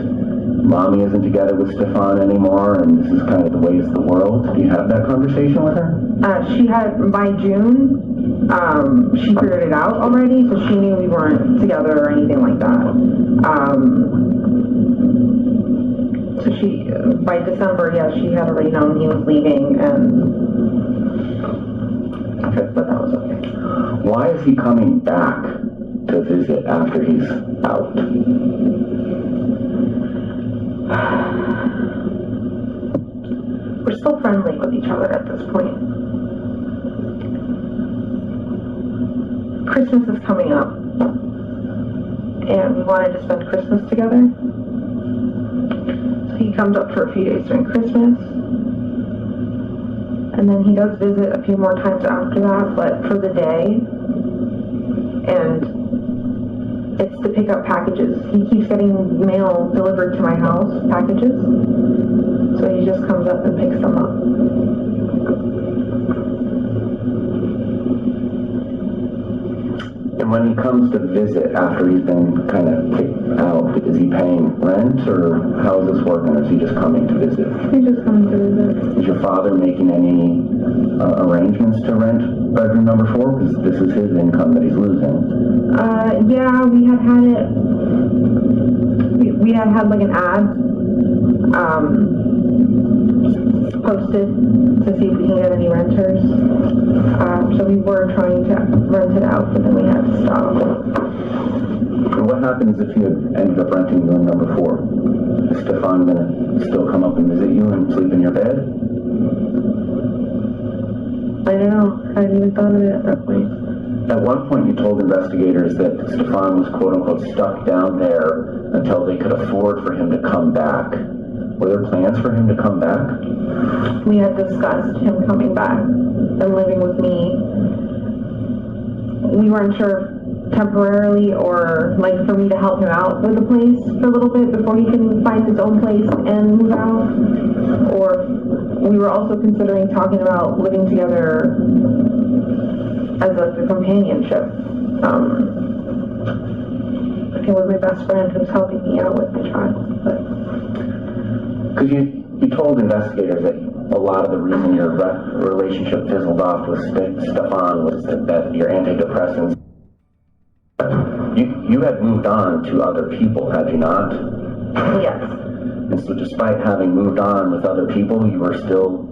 Mommy isn't together with Stephan anymore and this is kind of the ways of the world? Do you have that conversation with her? She had, by June, she figured it out already, so she knew we weren't together or anything like that. So she, by December, yeah, she had already known he was leaving, and okay. But that was okay. Why is he coming back to visit after he's out? We're still friendly with each other at this point. Christmas is coming up, and we wanted to spend Christmas together. So he comes up for a few days during Christmas, and then he does visit a few more times after that, but for the day, and it's to pick up packages. He keeps getting mail delivered to my house, packages, so he just comes up and picks them up. And when he comes to visit after he's been kind of kicked out, is he paying rent or how is this working? Or is he just coming to visit? He just comes to visit. Is your father making any arrangements to rent bedroom number 4? Because this is his income that he's losing. Yeah, we had it. We had like an ad posted to see if we can get any renters. So we were trying to rent it out, but then we had to stop. And what happens if you ended up renting room number 4? Is Stephan going to still come up and visit you and sleep in your bed? I don't know. I hadn't even thought of it at that point. At one point you told investigators that Stephan was quote-unquote stuck down there until they could afford for him to come back. Were there plans for him to come back? We had discussed him coming back and living with me. We weren't sure temporarily, or like for me to help him out with the place for a little bit before he can find his own place and move out. Or we were also considering talking about living together as like a companionship. I think it was my best friend who's helping me out with my child. Because you told investigators that a lot of the reason your relationship fizzled off with Stephan was that your antidepressants. You had moved on to other people, had you not? Yes. And so despite having moved on with other people, you were still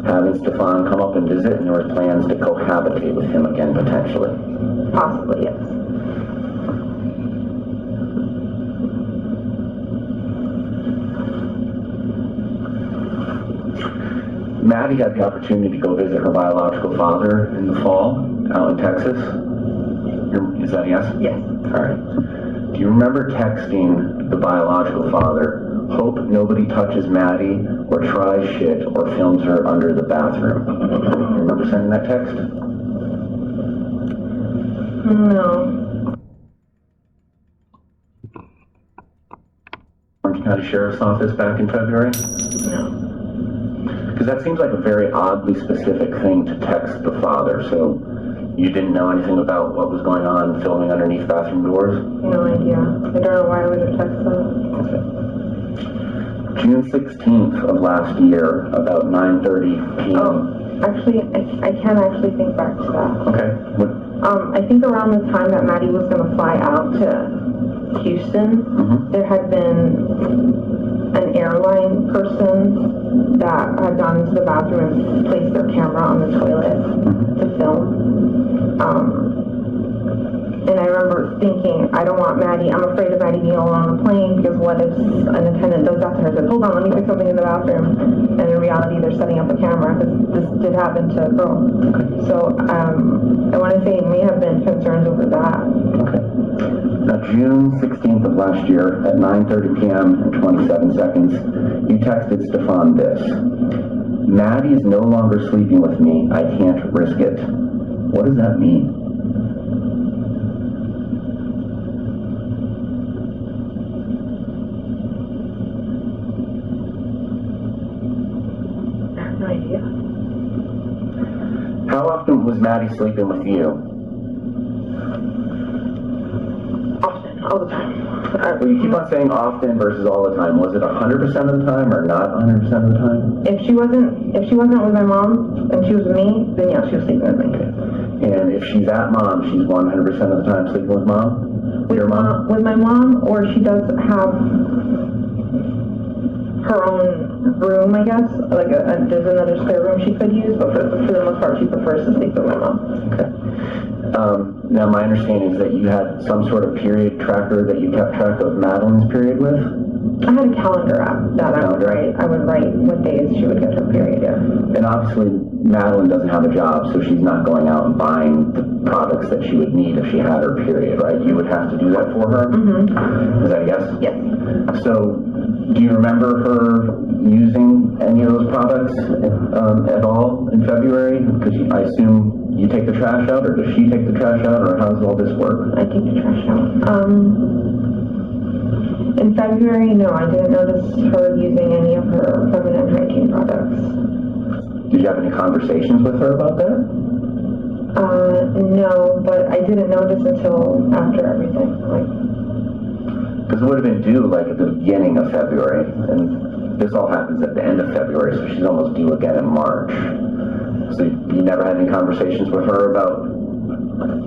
having Stephan come up and visit, and there were plans to cohabitate with him again, potentially? Possibly, yes. Maddie had the opportunity to go visit her biological father in the fall out in Texas. Is that a yes? Yes. All right. Do you remember texting the biological father, "Hope nobody touches Maddie or tries shit or films her under the bathroom"? Do you remember sending that text? No. Orange County Sheriff's Office back in February? No. Because that seems like a very oddly specific thing to text the father. So you didn't know anything about what was going on filming underneath bathroom doors? No idea. I don't know why I would have texted that. Okay. June 16th of last year, about 9:30 p.m. Oh, actually, I can actually think back to that. Okay. What? I think around the time that Maddie was going to fly out to Houston, there had been an airline person that had gone into the bathroom and placed their camera on the toilet to film. And I remember thinking, I don't want Maddie, I'm afraid of Maddie being alone on the plane, because what if an attendant does that to her and says, hold on, let me fix something in the bathroom, and in reality they're setting up a camera, because this did happen to a girl. So I want to say it may have been concerns over that. Okay. Now, June 16th of last year at 9:30 p.m. and 27 seconds, you texted Stephan this: "Maddie's no longer sleeping with me. I can't risk it." What does that mean? I have no idea. How often was Maddie sleeping with you? Often, all the time. Well, you keep on saying often versus all the time. Was it 100% of the time or not 100% of the time? If she wasn't with my mom and she was with me, then yeah, she was sleeping with me. And if she's at mom, she's 100% of the time sleeping with mom? Your mom? With my mom, or she does have her own room, I guess. Like there's another spare room she could use, but for the most part, she prefers to sleep with my mom. Okay. Now, my understanding is that you had some sort of period tracker that you kept track of Madeline's period with? I had a calendar app that I would write what days she would get her period, yeah. And obviously, Madeline doesn't have a job, so she's not going out and buying the products that she would need if she had her period, right? You would have to do that for her? Mm-hmm. Is that a yes? Yes. So, do you remember her using any of those products at all in February? Because I assume you take the trash out, or does she take the trash out, or how does all this work? I take the trash out. In February, no, I didn't notice her using any of her feminine hygiene products. Did you have any conversations with her about that? No, but I didn't notice until after everything. Because it would have been due like at the beginning of February, and this all happens at the end of February, so she's almost due again in March. So you never had any conversations with her about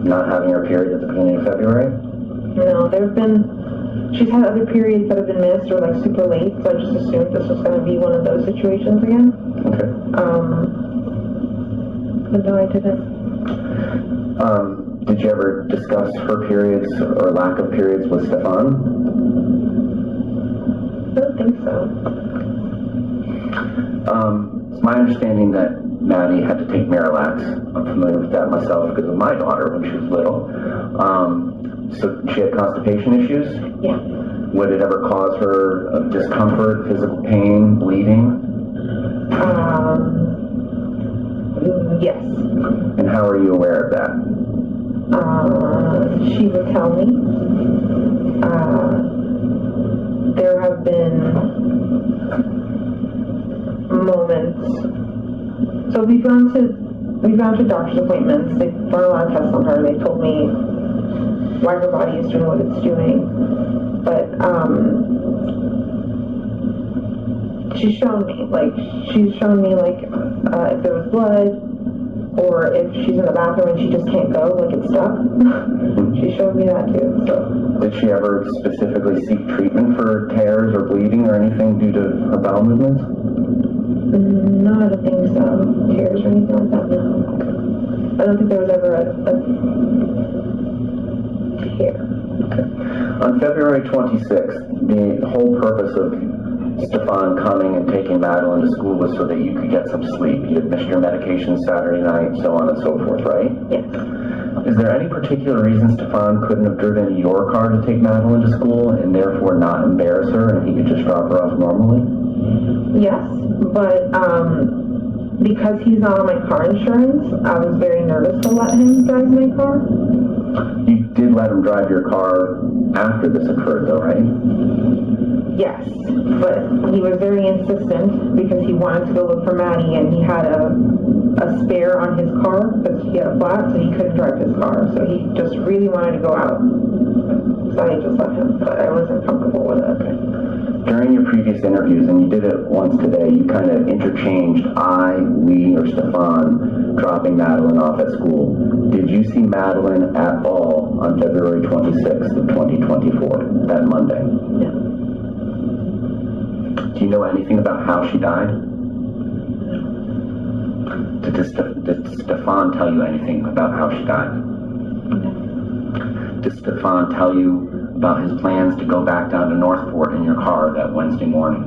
not having her period at the beginning of February? No, she's had other periods that have been missed or like super late, so I just assumed this was going to be one of those situations again. Okay. But no, I didn't. Did you ever discuss her periods or lack of periods with Stephan? I don't think so. It's my understanding that Maddie had to take Miralax. I'm familiar with that myself because of my daughter when she was little. So she had constipation issues? Yeah. Would it ever cause her discomfort, physical pain, bleeding? Yes. And how are you aware of that? She would tell me. There have been moments. So we've gone to doctor's appointments. They've done a lot of tests on her. They told me why her body is doing what it's doing. But she's shown me if there was blood, or if she's in the bathroom and she just can't go, like it's stuck. She showed me that too. So. Did she ever specifically seek treatment for tears or bleeding or anything due to her bowel movements? No, I don't think so. Tears or anything like that, no. I don't think there was ever a tear. Okay. On February 26th, the whole purpose of Stephan coming and taking Madeline to school was so that you could get some sleep. You had missed your medication Saturday night, so on and so forth, right? Yes. Is there any particular reason Stephan couldn't have driven your car to take Madeline to school and therefore not embarrass her and he could just drop her off normally? Yes, but because he's not on my car insurance, I was very nervous to let him drive my car. You did let him drive your car after this occurred though, right? Yes, but he was very insistent because he wanted to go look for Maddie, and he had a spare on his car because he had a flat, so he couldn't drive his car. So he just really wanted to go out. So I just let him, but I wasn't comfortable with it. During your previous interviews, and you did it once today, you kind of interchanged we, or Stephan dropping Madeline off at school. Did you see Madeline at all on February 26th of 2024, that Monday? No. Do you know anything about how she died? Did Stephan tell you anything about how she died? No. Did Stephan tell you about his plans to go back down to Northport in your car that Wednesday morning?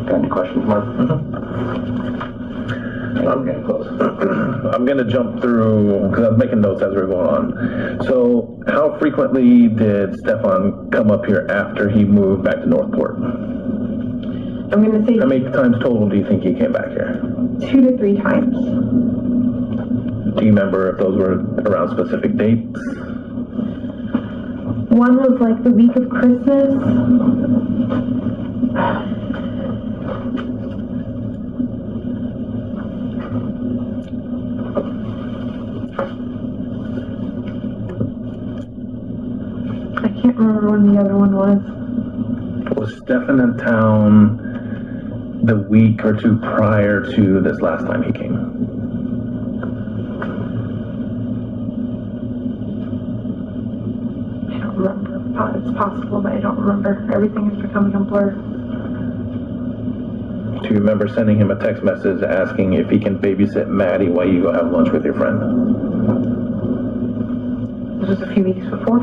Got any questions, Mark? I'm getting close. I'm going to jump through, because I was making notes as we were going on. So, how frequently did Stephan come up here after he moved back to Northport? I'm going to say... How many times total do you think he came back here? 2 to 3 times. Do you remember if those were around specific dates? One was like the week of Christmas. I can't remember when the other one was. Was Stephan in town the week or two prior to this last time he came? I don't remember. It's possible, but I don't remember. Everything is becoming a blur. Do you remember sending him a text message asking if he can babysit Maddie while you go have lunch with your friend? This was a few weeks before.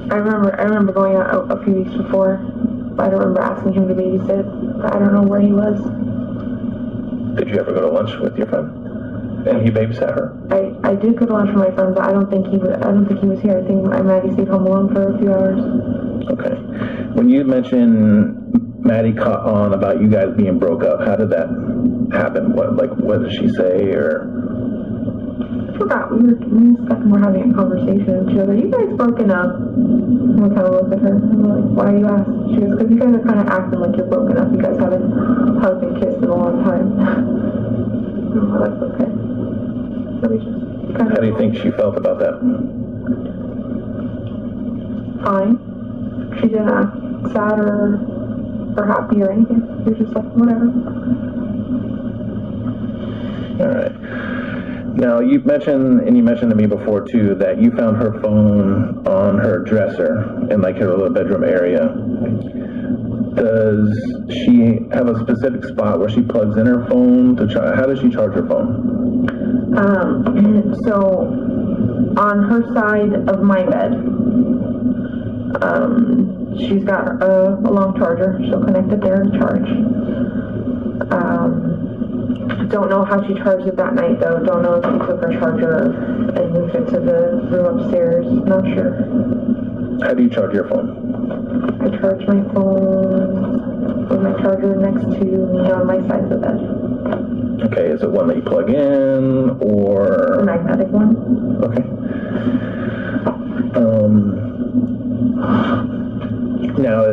I remember going out a few weeks before. I don't remember asking him to babysit. I don't know where he was. Did you ever go to lunch with your friend? And he babysat her? I did go to lunch with my friend, but I don't think he was here. I think Maddie stayed home alone for a few hours. Okay. When you mentioned Maddie caught on about you guys being broke up, how did that happen? What did she say, or? I forgot. We were having a conversation, and she was like, "You guys broken up?" And we kind of looked at her, and we're like, "Why are you asking?" She goes, "Because you guys are kind of acting like you're broken up. You guys haven't hugged and kissed in a long time." And we're like, "Okay." So we just kind of... How do you think she felt about that? Fine. She didn't act sad or happy or anything. She was just like, whatever. All right. Now, you mentioned to me before, too, that you found her phone on her dresser in, her little bedroom area. Does she have a specific spot where she plugs in her phone to charge? How does she charge her phone? So, on her side of my bed, she's got a long charger. She'll connect it there to charge. Don't know how she charged it that night though. Don't know if she took her charger and moved it to the room upstairs. Not sure. How do you charge your phone? I charge my phone with my charger next to me on my side of the bed. Okay, is it one that you plug in or? The magnetic one. Okay. Now,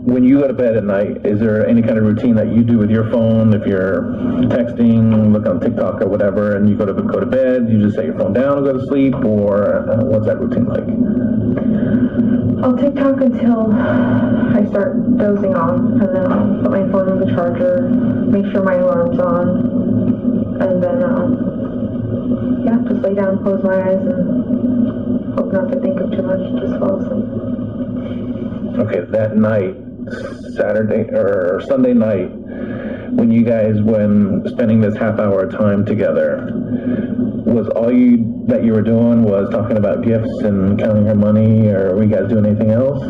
when you go to bed at night, is there any kind of routine that you do with your phone? If you're texting, look on TikTok or whatever, and you go to bed, you just set your phone down and go to sleep, or what's that routine like? I'll TikTok until I start dozing off, and then I'll put my phone in the charger, make sure my alarm's on, and then, yeah, just lay down, close my eyes, and hope not to think of too much, just fall asleep. Okay, that night, Saturday or Sunday night, when you guys, when spending this half hour time together, was all that you were doing was talking about gifts and counting her money, or were you guys doing anything else?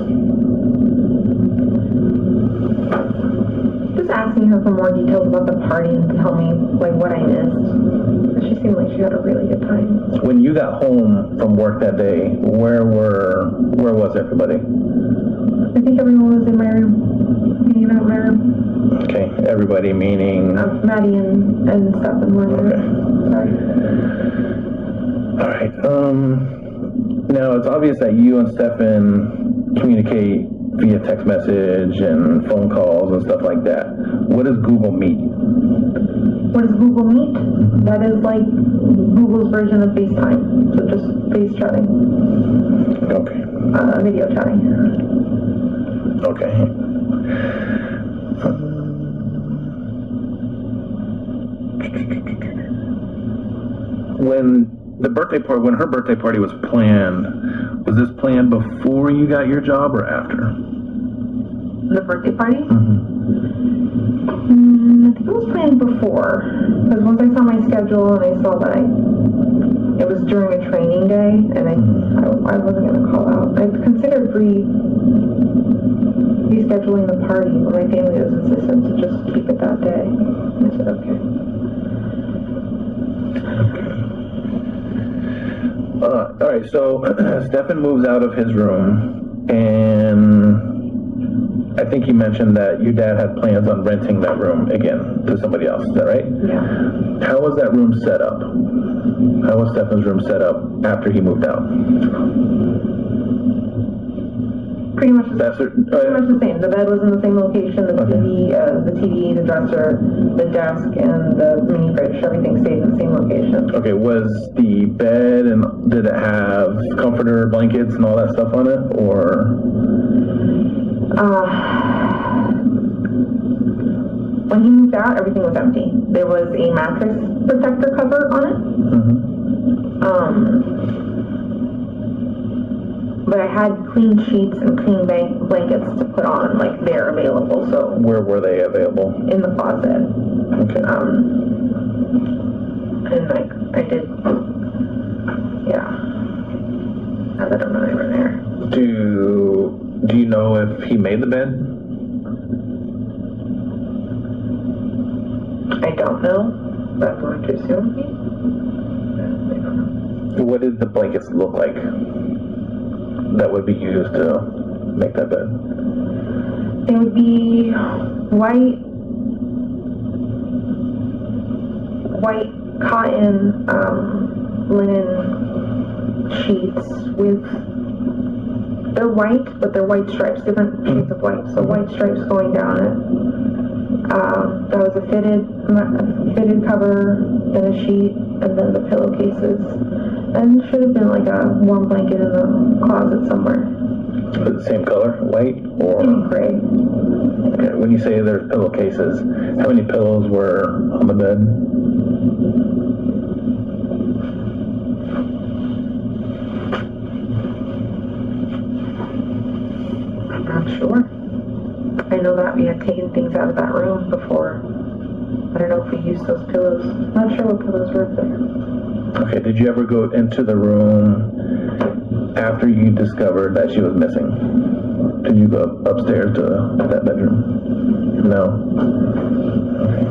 Just asking her for more details about the party and to tell me like what I missed. She seemed like she had a really good time. When you got home from work that day, where was everybody? I think everyone was in my room, hanging out in my room. Okay, everybody meaning? Maddie and Stephan were there. All right. Now it's obvious that you and Stephan communicate via text message and phone calls and stuff like that. What is Google Meet? What is Google Meet? That is like Google's version of FaceTime. So just face chatting. Okay. Video chatting. Okay. When her birthday party was planned, was this planned before you got your job or after? The birthday party? Mm-hmm. I think it was planned before. Because once I saw my schedule and I saw that it was during a training day, and I wasn't going to call out. I considered rescheduling the party, but my family was insistent to just keep it that day. And I said, okay. All right, so Stephan moves out of his room, and I think you mentioned that your dad had plans on renting that room again to somebody else. Is that right? Yeah. How was that room set up? How was Stephan's room set up after he moved out? Pretty much the same. The bed was in the same location. The TV, the dresser, the desk, and the mini fridge. Everything stayed in the same location. Okay, was the bed, and did it have comforter, blankets, and all that stuff on it, or? When he moved out, everything was empty. There was a mattress protector cover on it. Mm-hmm. But I had clean sheets and clean blankets to put on, like they're available. So where were they available? In the closet. Okay. And like I did, yeah. I let him know they were there. Do you know if he made the bed? I don't know, but I'm going to assume he. I don't know. What did the blankets look like that would be used to make that bed? They would be white cotton linen sheets with, they're white, but they're white stripes, different shades of white. So white stripes going down it. That was a fitted cover and a sheet, and then the pillowcases. And should have been like a warm blanket in the closet somewhere. The same color, white or gray? Okay. When you say there's pillowcases, how many pillows were on the bed? I'm not sure. I know that we had taken things out of that room before. I don't know if we used those pillows. Not sure what pillows were up there. Okay, did you ever go into the room after you discovered that she was missing? Did you go upstairs to that bedroom? No? Okay.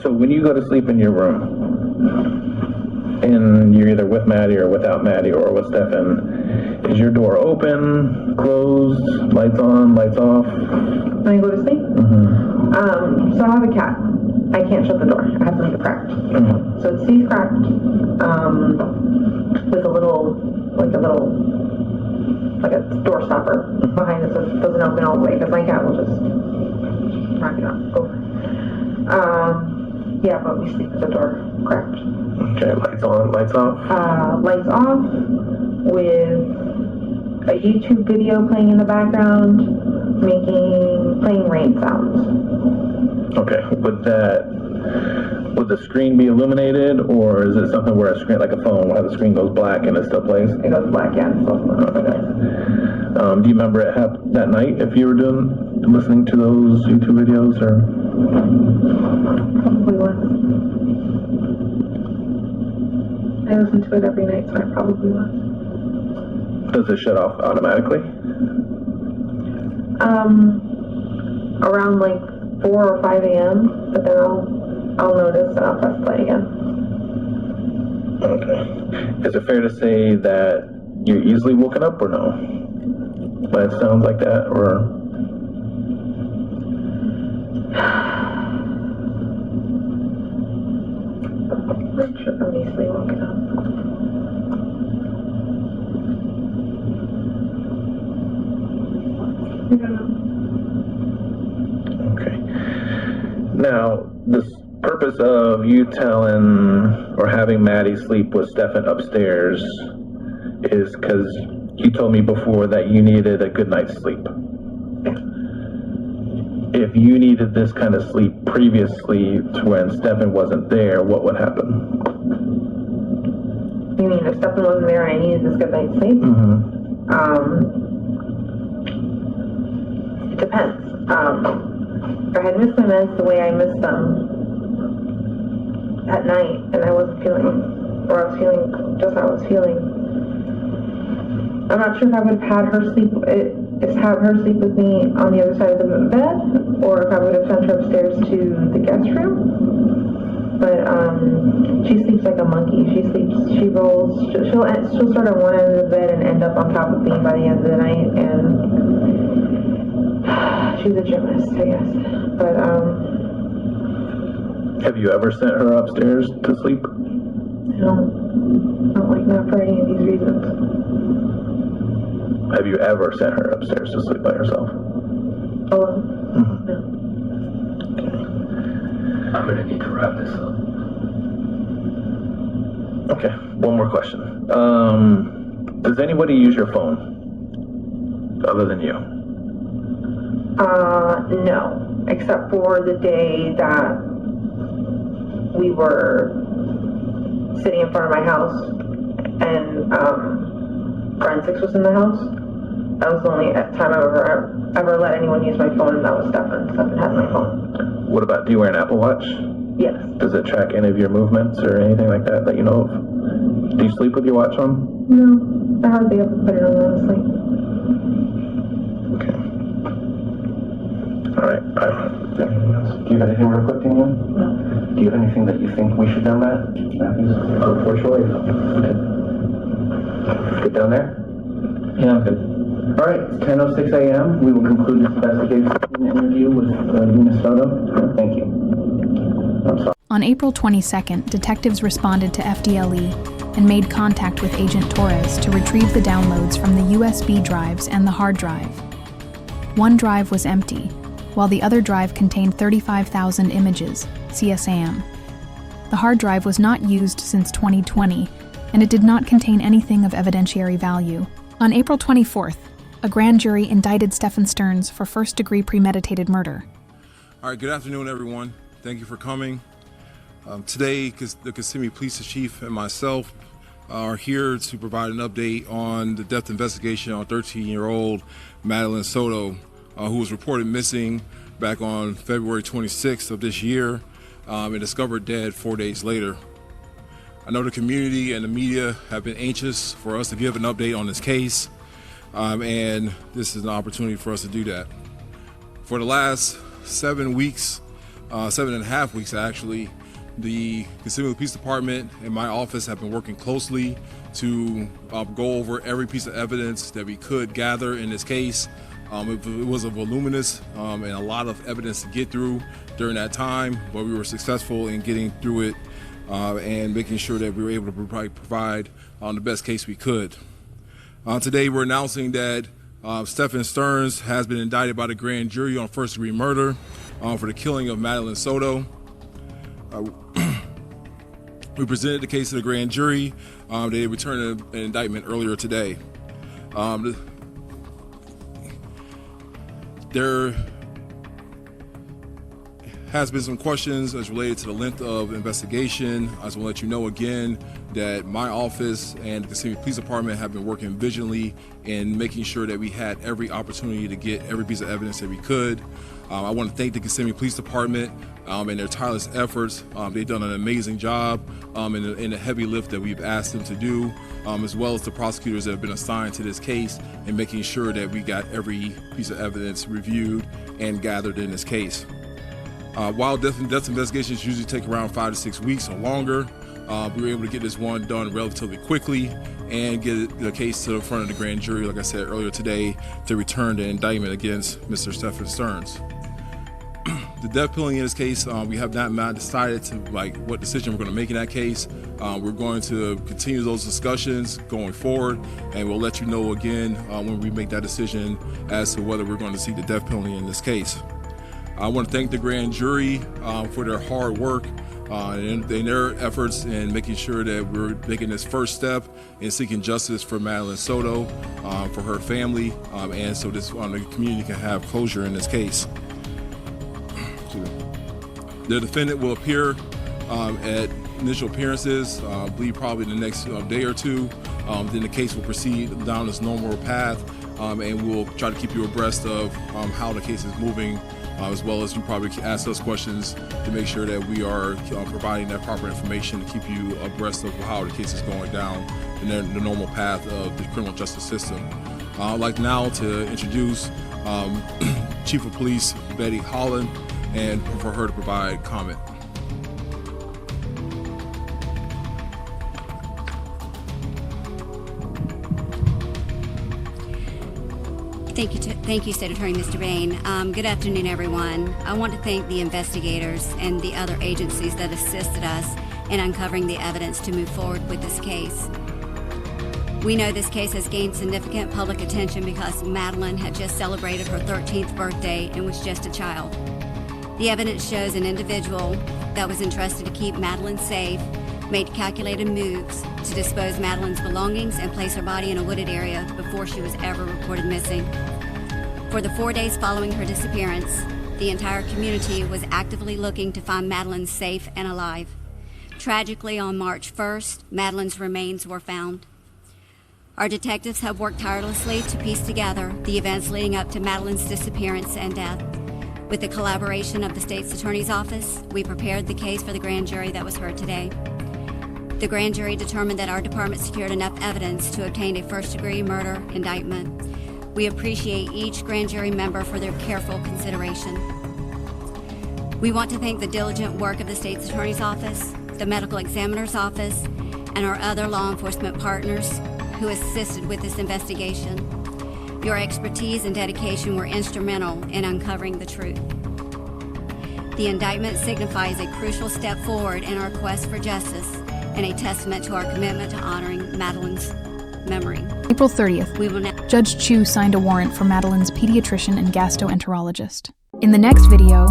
So when you go to sleep in your room, and you're either with Maddie or without Maddie or with Stephan, is your door open, closed, lights on, lights off? When I go to sleep? So I have a cat. I can't shut the door. I have to leave it cracked. So it stays cracked with a door stopper behind it so it doesn't open all the way because my cat will just knock it off. Yeah, but we sleep with the door cracked. Okay, lights on, lights off? Lights off with a YouTube video playing in the background, playing rain sounds. Okay, would the screen be illuminated, or is it something where a screen, like a phone, where the screen goes black and it still plays? It goes black, yeah. Okay. Do you remember it happened that night if you were listening to those YouTube videos, or? Probably was. I listen to it every night, so I probably was. Does it shut off automatically? Around like 4 or 5 a.m., but then I'll notice and I'll press play again. Okay. Is it fair to say that you're easily woken up, or no? By it sounds like that, or? I'm not sure if I'm easily woken up. I don't know. Okay. Now, the purpose of you telling or having Maddie sleep with Stephan upstairs is because you told me before that you needed a good night's sleep. If you needed this kind of sleep previously to when Stephan wasn't there, what would happen? You mean if Stephan wasn't there and I needed this good night's sleep? It depends. If I had missed my meds the way I missed them at night, and I wasn't feeling, or I was feeling just how I was feeling, I'm not sure if I would have had her sleep, have her sleep with me on the other side of the bed, or if I would have sent her upstairs to the guest room. But she sleeps like a monkey. She rolls. She'll start on one end of the bed and end up on top of me by the end of the night. And she's a gymnast, I guess. But have you ever sent her upstairs to sleep? No, not for any of these reasons. Have you ever sent her upstairs to sleep by herself? Alone? No. I'm gonna need to wrap this up. Okay, one more question. Does anybody use your phone other than you? No, except for the day that we were sitting in front of my house and forensics was in the house. That was the only time I've ever let anyone use my phone, and that was Stephan. Stephan had my phone. What about, do you wear an Apple Watch? Yes. Does it track any of your movements or anything like that you know of? Do you sleep with your watch on? No, I hardly ever put it on, honestly. Okay. All right. Anything else? Do you have anything real quick, Daniel? No. Do you have anything that you think we should know, Matt? Unfortunately. Okay. Good down there? Yeah, I'm good. All right, it's 10:06 a.m. We will conclude this investigation interview with Madeline Soto. Thank you. I'm sorry. On April 22nd, detectives responded to FDLE and made contact with Agent Torres to retrieve the downloads from the USB drives and the hard drive. One drive was empty, while the other drive contained 35,000 images, CSAM. The hard drive was not used since 2020, and it did not contain anything of evidentiary value. On April 24th, a grand jury indicted Stephan Sterns for first-degree premeditated murder. All right, good afternoon, everyone. Thank you for coming. Today, the Kissimmee Police Chief and myself are here to provide an update on the death investigation on 13-year-old Madeline Soto, who was reported missing back on February 26th of this year and discovered dead 4 days later. I know the community and the media have been anxious for us to give an update on this case, and this is an opportunity for us to do that. For the last 7 weeks, 7.5 weeks actually, the Kissimmee Police Department and my office have been working closely to go over every piece of evidence that we could gather in this case. It was a voluminous and a lot of evidence to get through during that time, but we were successful in getting through it and making sure that we were able to provide the best case we could. Today we're announcing that Stephan Sterns has been indicted by the grand jury on first-degree murder for the killing of Madeline Soto. We presented the case to the grand jury. They returned an indictment earlier today. There has been some questions as related to the length of investigation. I just want to let you know again that my office and the Kissimmee Police Department have been working vigilantly in making sure that we had every opportunity to get every piece of evidence that we could. I want to thank the Kissimmee Police Department and their tireless efforts. They've done an amazing job in the heavy lift that we've asked them to do, as well as the prosecutors that have been assigned to this case and making sure that we got every piece of evidence reviewed and gathered in this case. While death investigations usually take around 5 to 6 weeks or longer, we were able to get this one done relatively quickly and get the case to the front of the grand jury, like I said earlier today, to return the indictment against Mr. Stephan Sterns. The death penalty in this case, we have not decided to what decision we're going to make in that case. We're going to continue those discussions going forward, and we'll let you know again when we make that decision as to whether we're going to seek the death penalty in this case. I want to thank the grand jury for their hard work and their efforts in making sure that we're making this first step in seeking justice for Madeline Soto, for her family, and so the community can have closure in this case. The defendant will appear at initial appearances, I believe probably in the next day or two. Then the case will proceed down its normal path, and we'll try to keep you abreast of how the case is moving, as well as you probably ask us questions to make sure that we are providing that proper information to keep you abreast of how the case is going down in the normal path of the criminal justice system. I'd like now to introduce Chief of Police Betty Holland, and for her to provide comment. Thank you, State Attorney Mr. Bain. Good afternoon, everyone. I want to thank the investigators and the other agencies that assisted us in uncovering the evidence to move forward with this case. We know this case has gained significant public attention because Madeline had just celebrated her 13th birthday and was just a child. The evidence shows an individual that was entrusted to keep Madeline safe made calculated moves to dispose Madeline's belongings and place her body in a wooded area before she was ever reported missing. For the 4 days following her disappearance, the entire community was actively looking to find Madeline safe and alive. Tragically, on March 1st, Madeline's remains were found. Our detectives have worked tirelessly to piece together the events leading up to Madeline's disappearance and death. With the collaboration of the State's Attorney's Office, we prepared the case for the grand jury that was heard today. The grand jury determined that our department secured enough evidence to obtain a first-degree murder indictment. We appreciate each grand jury member for their careful consideration. We want to thank the diligent work of the State's Attorney's Office, the Medical Examiner's Office, and our other law enforcement partners who assisted with this investigation. Your expertise and dedication were instrumental in uncovering the truth. The indictment signifies a crucial step forward in our quest for justice and a testament to our commitment to honoring Madeline's memory. April 30th, Judge Chu signed a warrant for Madeline's pediatrician and gastroenterologist. In the next video,